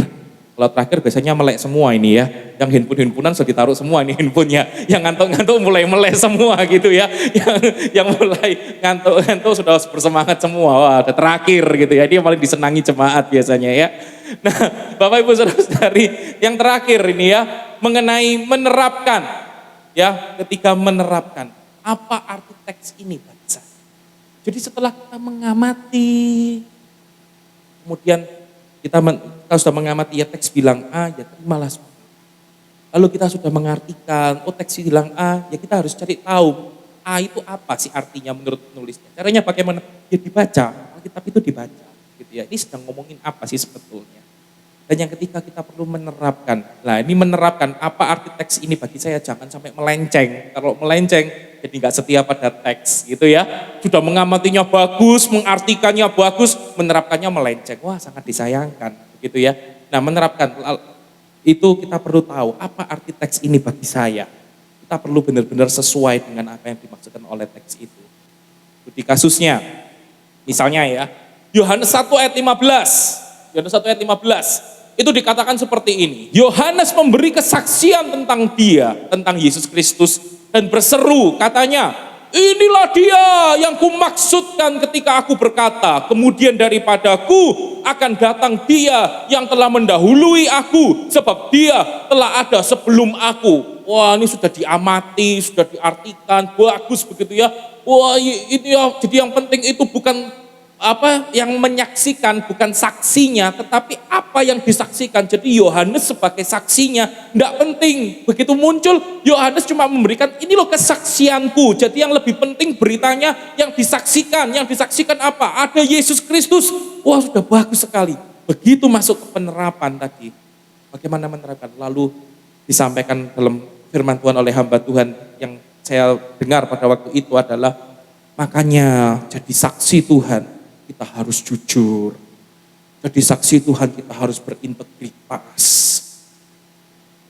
kalau terakhir biasanya melek semua ini ya, yang handphone-handphonean sudah ditaruh semua ini handphonenya, yang ngantuk-ngantuk mulai melek semua gitu ya, yang mulai ngantuk-ngantuk sudah bersemangat semua, wah ada terakhir gitu ya, dia paling disenangi jemaat biasanya ya. Nah Bapak Ibu Saudara-saudari, yang terakhir ini ya, mengenai menerapkan, ya ketika menerapkan, apa arti teks ini baca? Jadi setelah kita mengamati, kemudian kita sudah mengamati ya teks bilang A, ya terimalah semua. Lalu kita sudah mengartikan, oh teks bilang A, ya kita harus cari tahu A itu apa sih artinya menurut penulisnya. Caranya bagaimana? Ya dibaca, Alkitab itu dibaca. Gitu ya. Ini sedang ngomongin apa sih sebetulnya. Dan yang ketiga kita perlu menerapkan. Nah ini menerapkan apa arti teks ini bagi saya, jangan sampai melenceng. Kalau melenceng jadi nggak setia pada teks gitu ya. Sudah mengamatinya bagus, mengartikannya bagus, menerapkannya melenceng. Wah sangat disayangkan begitu ya. Nah menerapkan itu kita perlu tahu apa arti teks ini bagi saya. Kita perlu benar-benar sesuai dengan apa yang dimaksudkan oleh teks itu. Di kasusnya, misalnya ya, Yohanes 1 ayat 15. Yohanes 1 ayat 15. Itu dikatakan seperti ini. Yohanes memberi kesaksian tentang dia, tentang Yesus Kristus. Dan berseru katanya, inilah dia yang kumaksudkan ketika aku berkata, kemudian daripadaku akan datang dia yang telah mendahului aku, sebab dia telah ada sebelum aku. Wah ini sudah diamati, sudah diartikan, bagus begitu ya. Wah itu ya, jadi yang penting itu bukan apa yang menyaksikan, bukan saksinya, tetapi apa yang disaksikan. Jadi Yohanes sebagai saksinya tidak penting. Begitu muncul, Yohanes cuma memberikan ini loh kesaksianku. Jadi yang lebih penting beritanya yang disaksikan. Yang disaksikan apa? Ada Yesus Kristus. Wah sudah bagus sekali. Begitu masuk ke penerapan tadi, bagaimana menerapkan? Lalu disampaikan dalam firman Tuhan oleh hamba Tuhan yang saya dengar pada waktu itu adalah, makanya jadi saksi Tuhan kita harus jujur. Jadi saksi Tuhan kita harus berintegritas.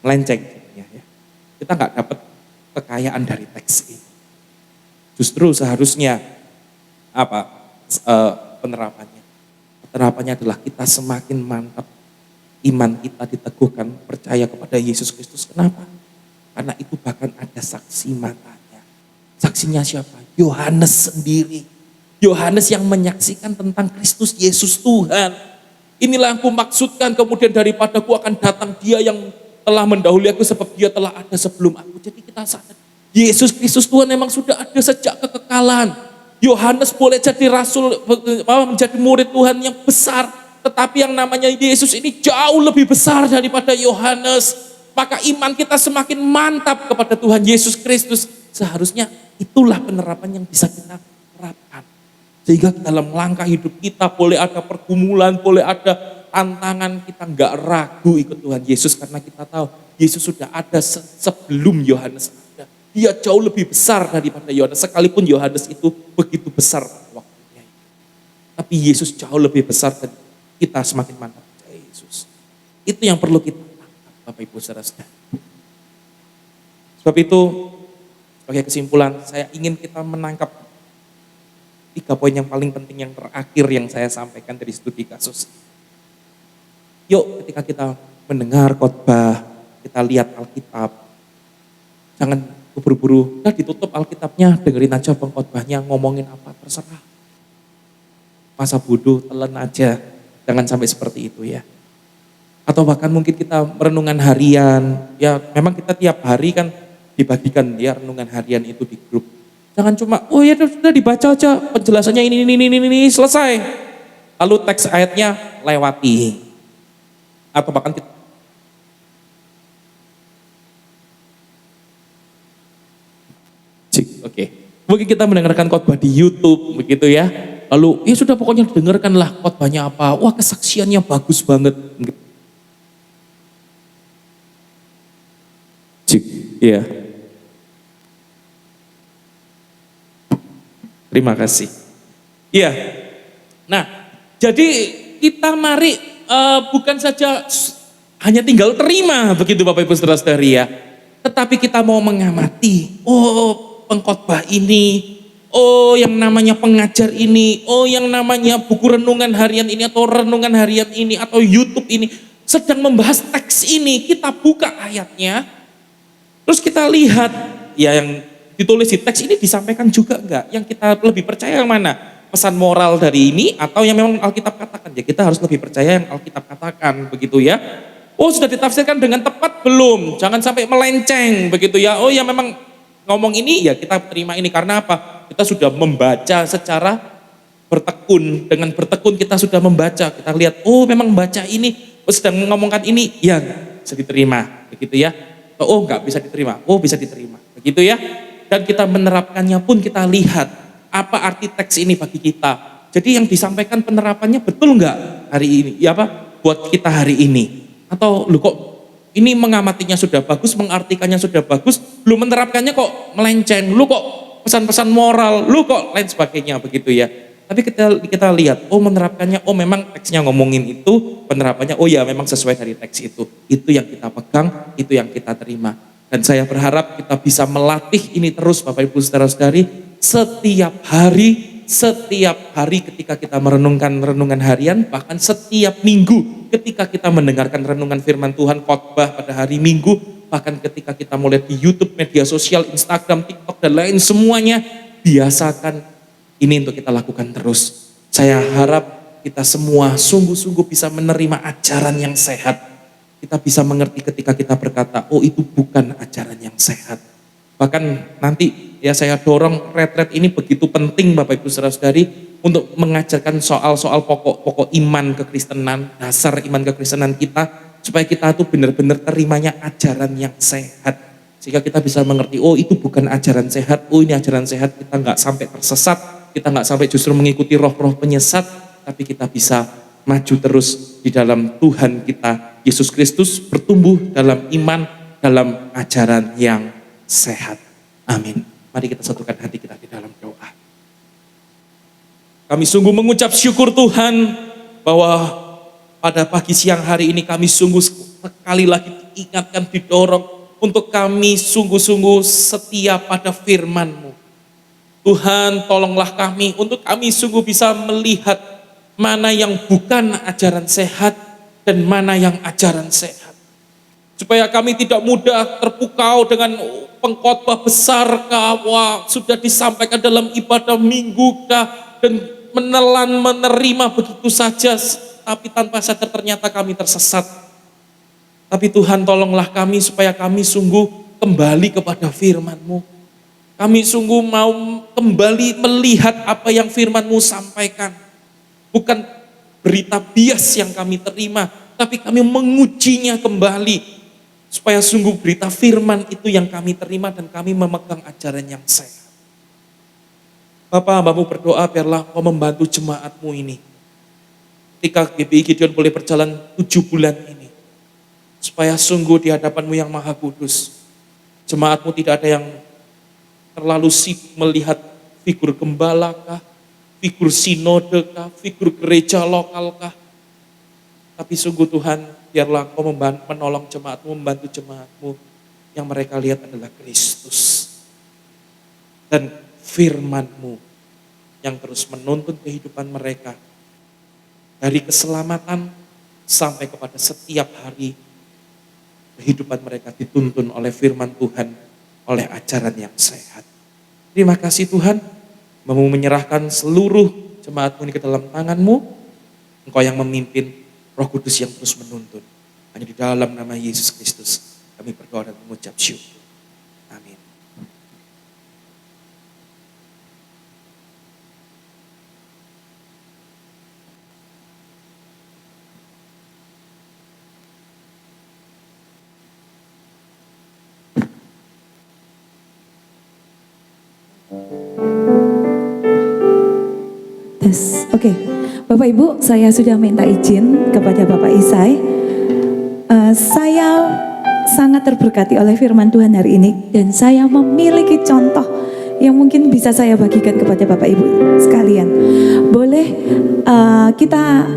Melenceng ya. Kita nggak dapat kekayaan dari teks ini. Justru seharusnya apa penerapannya? Penerapannya adalah kita semakin mantap iman kita diteguhkan, percaya kepada Yesus Kristus. Kenapa? Karena itu bahkan ada saksi matanya. Saksinya siapa? Yohanes sendiri. Yohanes yang menyaksikan tentang Kristus Yesus Tuhan. Inilah yang aku maksudkan, kemudian daripadaku akan datang dia yang telah mendahului aku, sebab dia telah ada sebelum aku. Jadi kita sadar, Yesus Kristus Tuhan memang sudah ada sejak kekekalan. Yohanes boleh jadi rasul, menjadi murid Tuhan yang besar. Tetapi yang namanya Yesus ini jauh lebih besar daripada Yohanes. Maka iman kita semakin mantap kepada Tuhan Yesus Kristus. Seharusnya itulah penerapan yang bisa kita terapkan. Sehingga dalam langkah hidup kita boleh ada pergumulan, boleh ada tantangan, kita nggak ragu ikut Tuhan Yesus. Karena kita tahu Yesus sudah ada sebelum Yohanes ada. Dia jauh lebih besar daripada Yohanes. Sekalipun Yohanes itu begitu besar waktunya. Tapi Yesus jauh lebih besar dan kita semakin mantap percaya Yesus. Itu yang perlu kita tangkap, Bapak Ibu Saudara-saudara. Sebab itu, sebagai kesimpulan, saya ingin kita menangkap 3 poin yang paling penting yang terakhir yang saya sampaikan dari studi kasus. Yuk, ketika kita mendengar khotbah, kita lihat Alkitab, jangan buru-buru, udah ditutup Alkitabnya, dengerin aja pengkhotbahnya, ngomongin apa, terserah. Masa bodoh, telan aja. Jangan sampai seperti itu ya. Atau bahkan mungkin kita renungan harian, ya memang kita tiap hari kan dibagikan ya renungan harian itu di grup. Jangan cuma, oh ya sudah dibaca aja penjelasannya ini, selesai. Lalu teks ayatnya lewati. Atau bahkan kita, oke. Mungkin kita mendengarkan khotbah di YouTube begitu ya. Lalu ya sudah pokoknya dengarkanlah khotbahnya apa. Wah kesaksiannya bagus banget. Iya. Terima kasih. Iya. Nah, jadi kita mari bukan saja hanya tinggal terima begitu Bapak Ibu Saudara-saudari ya. Tetapi kita mau mengamati, oh pengkhotbah ini, oh yang namanya pengajar ini, oh yang namanya buku renungan harian ini atau renungan harian ini atau YouTube ini sedang membahas teks ini. Kita buka ayatnya, terus kita lihat ya yang ditulis di teks ini disampaikan juga enggak? Yang kita lebih percaya yang mana? Pesan moral dari ini atau yang memang Alkitab katakan? Ya kita harus lebih percaya yang Alkitab katakan begitu ya. Oh sudah ditafsirkan dengan tepat belum? Jangan sampai melenceng begitu ya. Oh ya memang ngomong ini ya kita terima ini karena apa? Kita sudah membaca secara bertekun. Dengan bertekun kita sudah membaca. Kita lihat oh memang baca ini, oh, sedang ngomongkan ini, ya bisa diterima begitu ya. Oh enggak bisa diterima, oh bisa diterima begitu ya. Dan kita menerapkannya pun kita lihat apa arti teks ini bagi kita. Jadi yang disampaikan penerapannya betul enggak hari ini? Ya apa? buat kita hari ini? Atau lu kok ini mengamatinya sudah bagus, mengartikannya sudah bagus, lu menerapkannya kok melenceng, lu kok pesan-pesan moral, lu kok lain sebagainya begitu ya. Tapi kita lihat, oh menerapkannya, oh memang teksnya ngomongin itu, penerapannya, oh ya memang sesuai dari teks itu. Itu yang kita pegang, itu yang kita terima. Dan saya berharap kita bisa melatih ini terus Bapak Ibu Saudara-saudari, setiap hari ketika kita merenungkan renungan harian, bahkan setiap minggu ketika kita mendengarkan renungan firman Tuhan, khotbah pada hari Minggu, bahkan ketika kita mulai di YouTube, media sosial, Instagram, TikTok, dan lain semuanya, biasakan ini untuk kita lakukan terus. Saya harap kita semua sungguh-sungguh bisa menerima ajaran yang sehat. Kita bisa mengerti ketika kita berkata, oh itu bukan ajaran yang sehat. Bahkan nanti ya saya dorong retret ini begitu penting Bapak Ibu Saudara-saudari untuk mengajarkan soal-soal pokok-pokok iman kekristenan, dasar iman kekristenan kita, supaya kita tuh benar-benar terimanya ajaran yang sehat. Sehingga kita bisa mengerti, oh itu bukan ajaran sehat, oh ini ajaran sehat, kita nggak sampai tersesat, kita nggak sampai justru mengikuti roh-roh penyesat, tapi kita bisa maju terus di dalam Tuhan kita, Yesus Kristus, bertumbuh dalam iman, dalam ajaran yang sehat. Amin. Mari kita satukan hati kita di dalam doa. Kami sungguh mengucap syukur Tuhan bahwa pada pagi siang hari ini kami sungguh sekali lagi diingatkan, didorong untuk kami sungguh-sungguh setia pada firman-Mu. Tuhan tolonglah kami untuk kami sungguh bisa melihat mana yang bukan ajaran sehat dan mana yang ajaran sehat. Supaya kami tidak mudah terpukau dengan pengkhotbah besar kah, wah, sudah disampaikan dalam ibadah minggu kah, dan menelan menerima begitu saja, tapi tanpa sadar ternyata kami tersesat. Tapi Tuhan tolonglah kami supaya kami sungguh kembali kepada firman-Mu. Kami sungguh mau kembali melihat apa yang firman-Mu sampaikan. Bukan berita bias yang kami terima, tapi kami mengujinya kembali. Supaya sungguh berita firman itu yang kami terima dan kami memegang ajaran yang sehat. Bapak, hambamu berdoa biarlah Kau membantu jemaat-Mu ini. Ketika GBI Gideon boleh berjalan 7 bulan ini. Supaya sungguh di hadapan-Mu yang Maha Kudus. Jemaat-Mu tidak ada yang terlalu sibuk melihat figur gembala kah, figur sinode kah, figur gereja lokal kah. Tapi sungguh Tuhan, biarlah Kau menolong jemaat-Mu, membantu jemaat-Mu yang mereka lihat adalah Kristus. Dan firman-Mu yang terus menuntun kehidupan mereka. Dari keselamatan sampai kepada setiap hari kehidupan mereka dituntun oleh firman Tuhan, oleh ajaran yang sehat. Terima kasih Tuhan, mau menyerahkan seluruh jemaat-Mu ini ke dalam tangan-Mu. Engkau yang memimpin, Roh Kudus yang terus menuntun. Hanya di dalam nama Yesus Kristus kami berdoa dan mengucap syukur. Amin. Oke, Bapak Ibu, saya sudah minta izin kepada Bapak Isai. Saya sangat terberkati oleh firman Tuhan hari ini dan saya memiliki contoh yang mungkin bisa saya bagikan kepada Bapak Ibu sekalian. Boleh kita,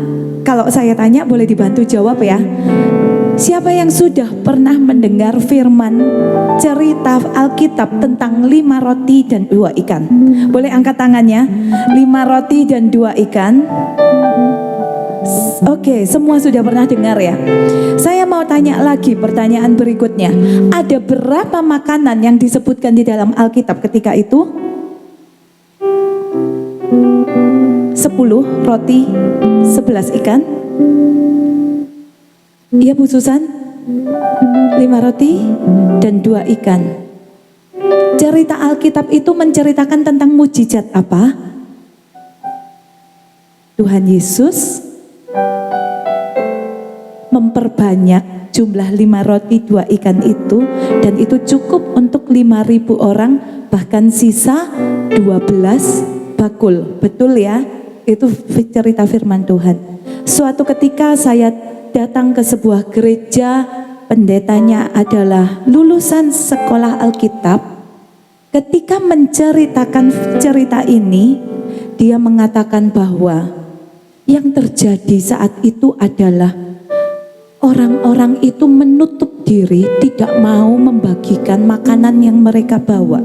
kalau saya tanya boleh dibantu jawab ya. Siapa yang sudah pernah mendengar firman cerita Alkitab tentang 5 roti dan 2 ikan? Boleh angkat tangannya. 5 roti dan 2 ikan. Oke, semua sudah pernah dengar ya. Saya mau tanya lagi pertanyaan berikutnya. Ada berapa makanan yang disebutkan di dalam Alkitab ketika itu? 10 roti, 11 ikan. Iya Bu Susan, 5 roti dan 2 ikan. Cerita Alkitab itu menceritakan tentang mukjizat apa? Tuhan Yesus memperbanyak jumlah 5 roti 2 ikan itu, dan itu cukup untuk 5.000 orang, bahkan sisa 12 bakul. Betul ya? Itu cerita firman Tuhan. Suatu ketika saya datang ke sebuah gereja, pendetanya adalah lulusan sekolah Alkitab. Ketika menceritakan cerita ini, dia mengatakan bahwa yang terjadi saat itu adalah orang-orang itu menutup diri, tidak mau membagikan makanan yang mereka bawa.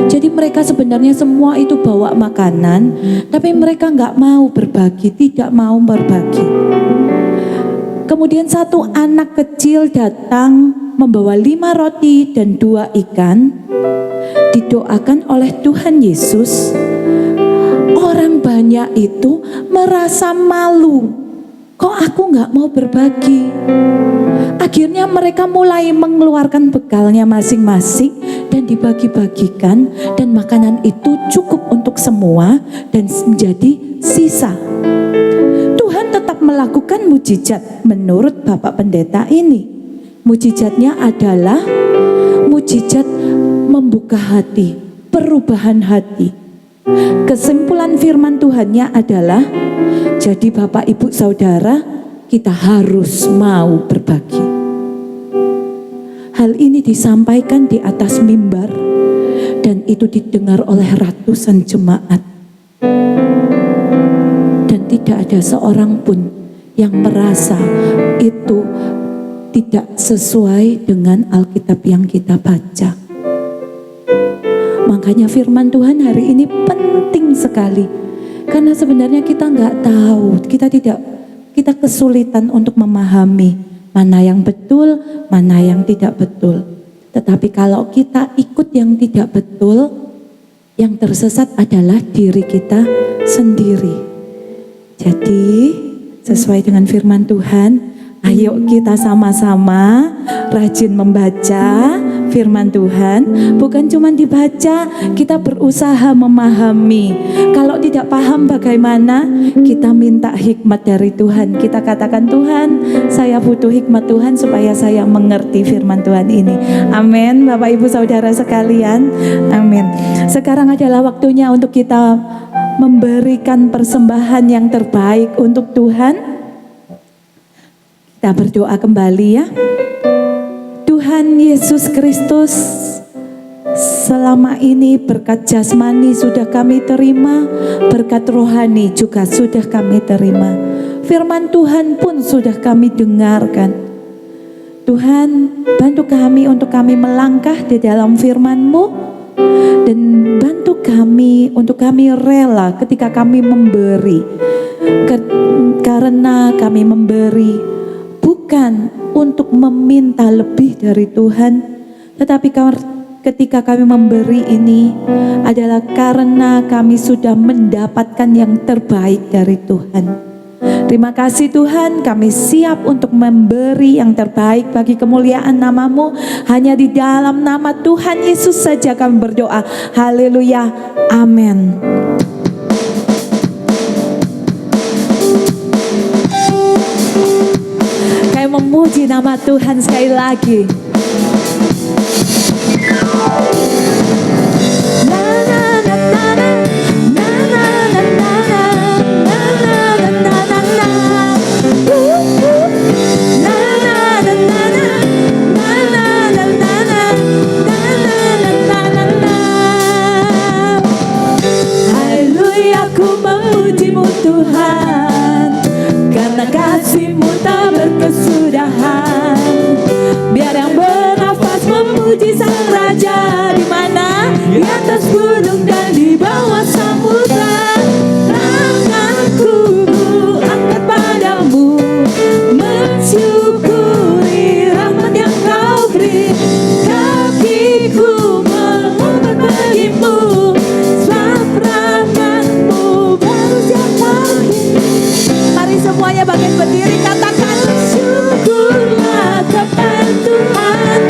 Jadi mereka sebenarnya semua itu bawa makanan, tapi mereka nggak mau berbagi, tidak mau berbagi. Kemudian satu anak kecil datang membawa 5 roti dan 2 ikan. Didoakan oleh Tuhan Yesus. Orang banyak itu merasa malu. Kok aku nggak mau berbagi? Akhirnya mereka mulai mengeluarkan bekalnya masing-masing dan dibagi-bagikan, dan makanan itu cukup untuk semua dan menjadi sisa. Tuhan tetap melakukan mujizat menurut Bapak Pendeta ini. Mujizatnya adalah mujizat membuka hati, perubahan hati. Kesimpulan firman Tuhannya adalah, jadi Bapak Ibu Saudara, kita harus mau berbagi. Hal ini disampaikan di atas mimbar dan itu didengar oleh ratusan jemaat. Dan tidak ada seorang pun yang merasa itu tidak sesuai dengan Alkitab yang kita baca. Makanya firman Tuhan hari ini penting sekali. Karena sebenarnya kita nggak tahu, kita kesulitan untuk memahami mana yang betul, mana yang tidak betul. Tetapi kalau kita ikut yang tidak betul, yang tersesat adalah diri kita sendiri. Jadi sesuai dengan firman Tuhan, ayo kita sama-sama rajin membaca firman Tuhan. Bukan cuma dibaca, kita berusaha memahami. Kalau tidak paham bagaimana, kita minta hikmat dari Tuhan. Kita katakan, Tuhan, saya butuh hikmat Tuhan supaya saya mengerti firman Tuhan ini. Amin, Bapak Ibu Saudara sekalian. Amin. Sekarang adalah waktunya untuk kita memberikan persembahan yang terbaik untuk Tuhan. Kita berdoa kembali ya. Tuhan Yesus Kristus, selama ini berkat jasmani sudah kami terima, berkat rohani juga sudah kami terima. Firman Tuhan pun sudah kami dengarkan. Tuhan, bantu kami untuk kami melangkah di dalam firman-Mu, dan bantu kami untuk kami rela ketika kami memberi. Karena kami memberi bukan untuk meminta lebih dari Tuhan, tetapi ketika kami memberi ini adalah karena kami sudah mendapatkan yang terbaik dari Tuhan. Terima kasih Tuhan, kami siap untuk memberi yang terbaik bagi kemuliaan nama-Mu. Hanya di dalam nama Tuhan Yesus saja kami berdoa. Haleluya, amin. Memuji nama Tuhan sekali lagi. Haleluya, ku memuji-Mu Tuhan, karena kasih-Mu tak berkesudahan. Biar yang bernafas memuji Sang Raja, di mana? Di atas gunung dan di bawah samudra. Tanganku angkat padamu, mensyukuri rahmat yang Kau beri. Kakiku mengumpat bagimu, sebab rahmat-Mu baru setiap pagi. Mari semuanya bangkit berdiri, katakan syukurlah kepada Tuhan,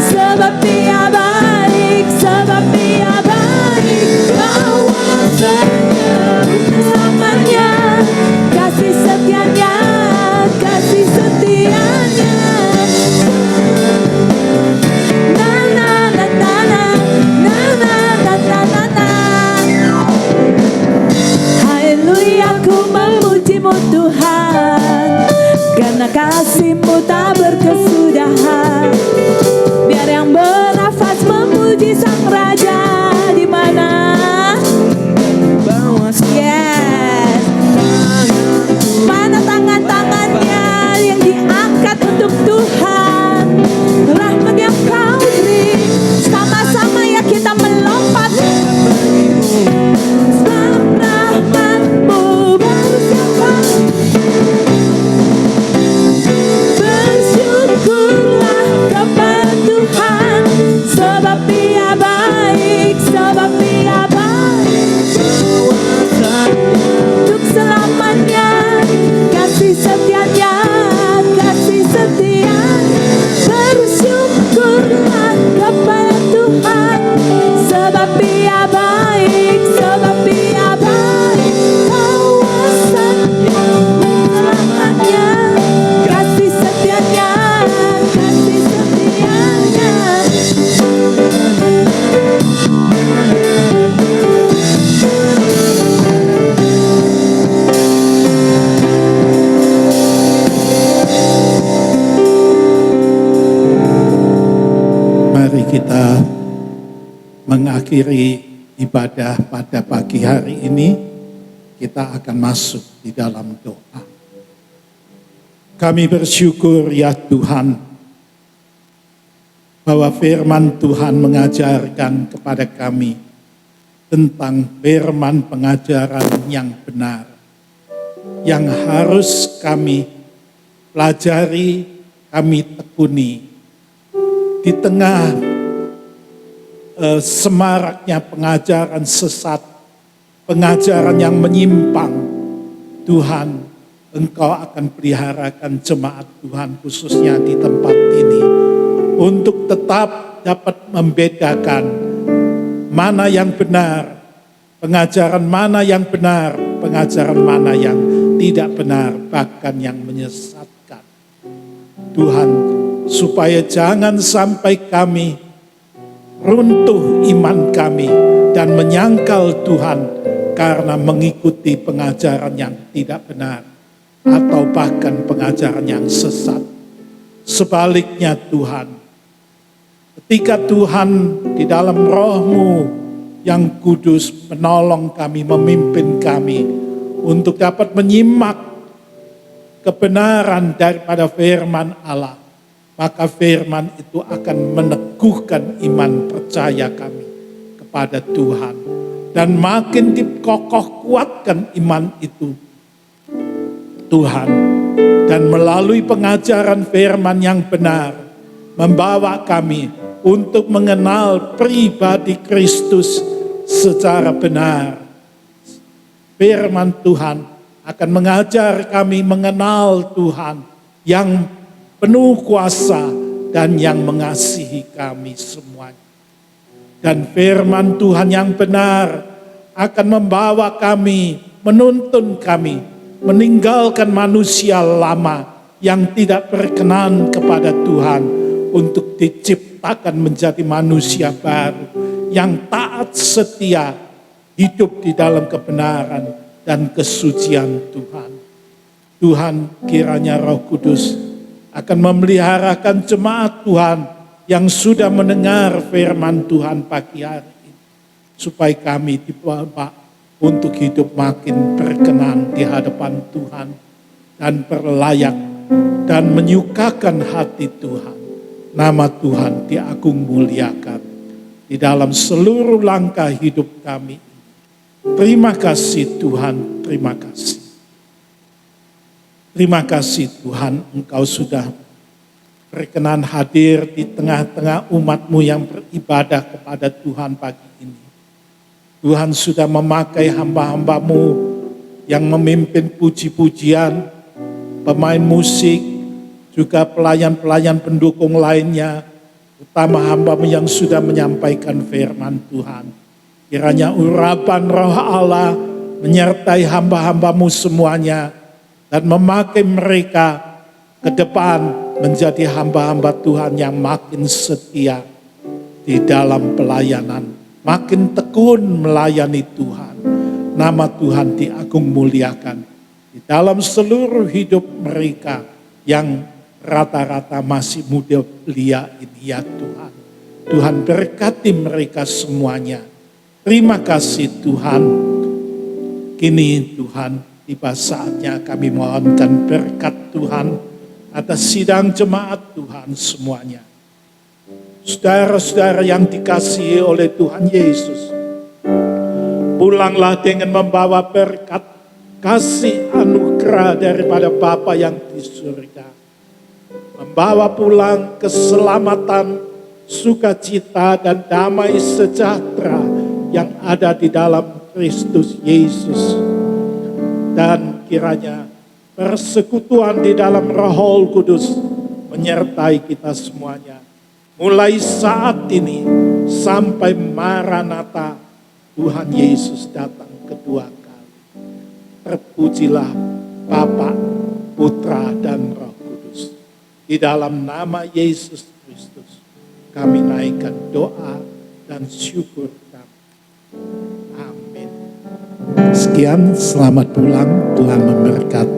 sebab Dia baik, sebab Dia baik. mengakhiri ibadah pada pagi hari ini, kita akan masuk di dalam doa. Kami bersyukur ya Tuhan, bahwa firman Tuhan mengajarkan kepada kami tentang firman pengajaran yang benar, yang harus kami pelajari, kami tekuni. Di tengah semaraknya pengajaran sesat, pengajaran yang menyimpang, Tuhan, Engkau akan peliharakan jemaat Tuhan khususnya di tempat ini, untuk tetap dapat membedakan mana yang benar, pengajaran mana yang benar, pengajaran mana yang tidak benar, bahkan yang menyesatkan. Tuhan, supaya jangan sampai kami runtuh iman kami dan menyangkal Tuhan karena mengikuti pengajaran yang tidak benar atau bahkan pengajaran yang sesat. Sebaliknya Tuhan, ketika Tuhan di dalam Roh-Mu yang kudus menolong kami, memimpin kami untuk dapat menyimak kebenaran daripada firman Allah, maka firman itu akan meneguhkan iman percaya kami kepada Tuhan. Dan makin dikokoh kuatkan iman itu Tuhan. Dan melalui pengajaran firman yang benar, membawa kami untuk mengenal pribadi Kristus secara benar. Firman Tuhan akan mengajar kami mengenal Tuhan yang penuh kuasa dan yang mengasihi kami semuanya. Dan firman Tuhan yang benar akan membawa kami, menuntun kami, meninggalkan manusia lama yang tidak berkenan kepada Tuhan, untuk diciptakan menjadi manusia baru yang taat setia, hidup di dalam kebenaran dan kesucian Tuhan. Tuhan, kiranya Roh Kudus akan memeliharakan jemaat Tuhan yang sudah mendengar firman Tuhan pagi hari ini, supaya kami dibawa untuk hidup makin berkenan di hadapan Tuhan dan berlayak dan menyukakan hati Tuhan. Nama Tuhan diagung muliakan di dalam seluruh langkah hidup kami. Terima kasih Tuhan, terima kasih. Terima kasih Tuhan, Engkau sudah berkenan hadir di tengah-tengah umat-Mu yang beribadah kepada Tuhan pagi ini. Tuhan sudah memakai hamba-hamba-Mu yang memimpin puji-pujian, pemain musik, juga pelayan-pelayan pendukung lainnya, utama hamba-Mu yang sudah menyampaikan firman Tuhan. Kiranya urapan Roh Allah menyertai hamba-hamba-Mu semuanya, dan memakai mereka ke depan menjadi hamba-hamba Tuhan yang makin setia di dalam pelayanan, makin tekun melayani Tuhan. Nama Tuhan diagung muliakan di dalam seluruh hidup mereka yang rata-rata masih muda belia ini ya Tuhan. Tuhan berkati mereka semuanya. Terima kasih Tuhan. Kini Tuhan, tiba saatnya kami mohonkan berkat Tuhan atas sidang jemaat Tuhan semuanya. Saudara-saudara yang dikasihi oleh Tuhan Yesus, pulanglah dengan membawa berkat, kasih anugerah daripada Bapa yang di surga. Membawa pulang keselamatan, sukacita dan damai sejahtera yang ada di dalam Kristus Yesus. Dan kiranya persekutuan di dalam Roh Kudus menyertai kita semuanya. Mulai saat ini sampai Maranatha, Tuhan Yesus datang kedua kali. Terpujilah Bapa, Putra dan Roh Kudus. Di dalam nama Yesus Kristus kami naikkan doa dan syukur kami. Amin. Sekian, selamat pulang, Tuhan memberkati.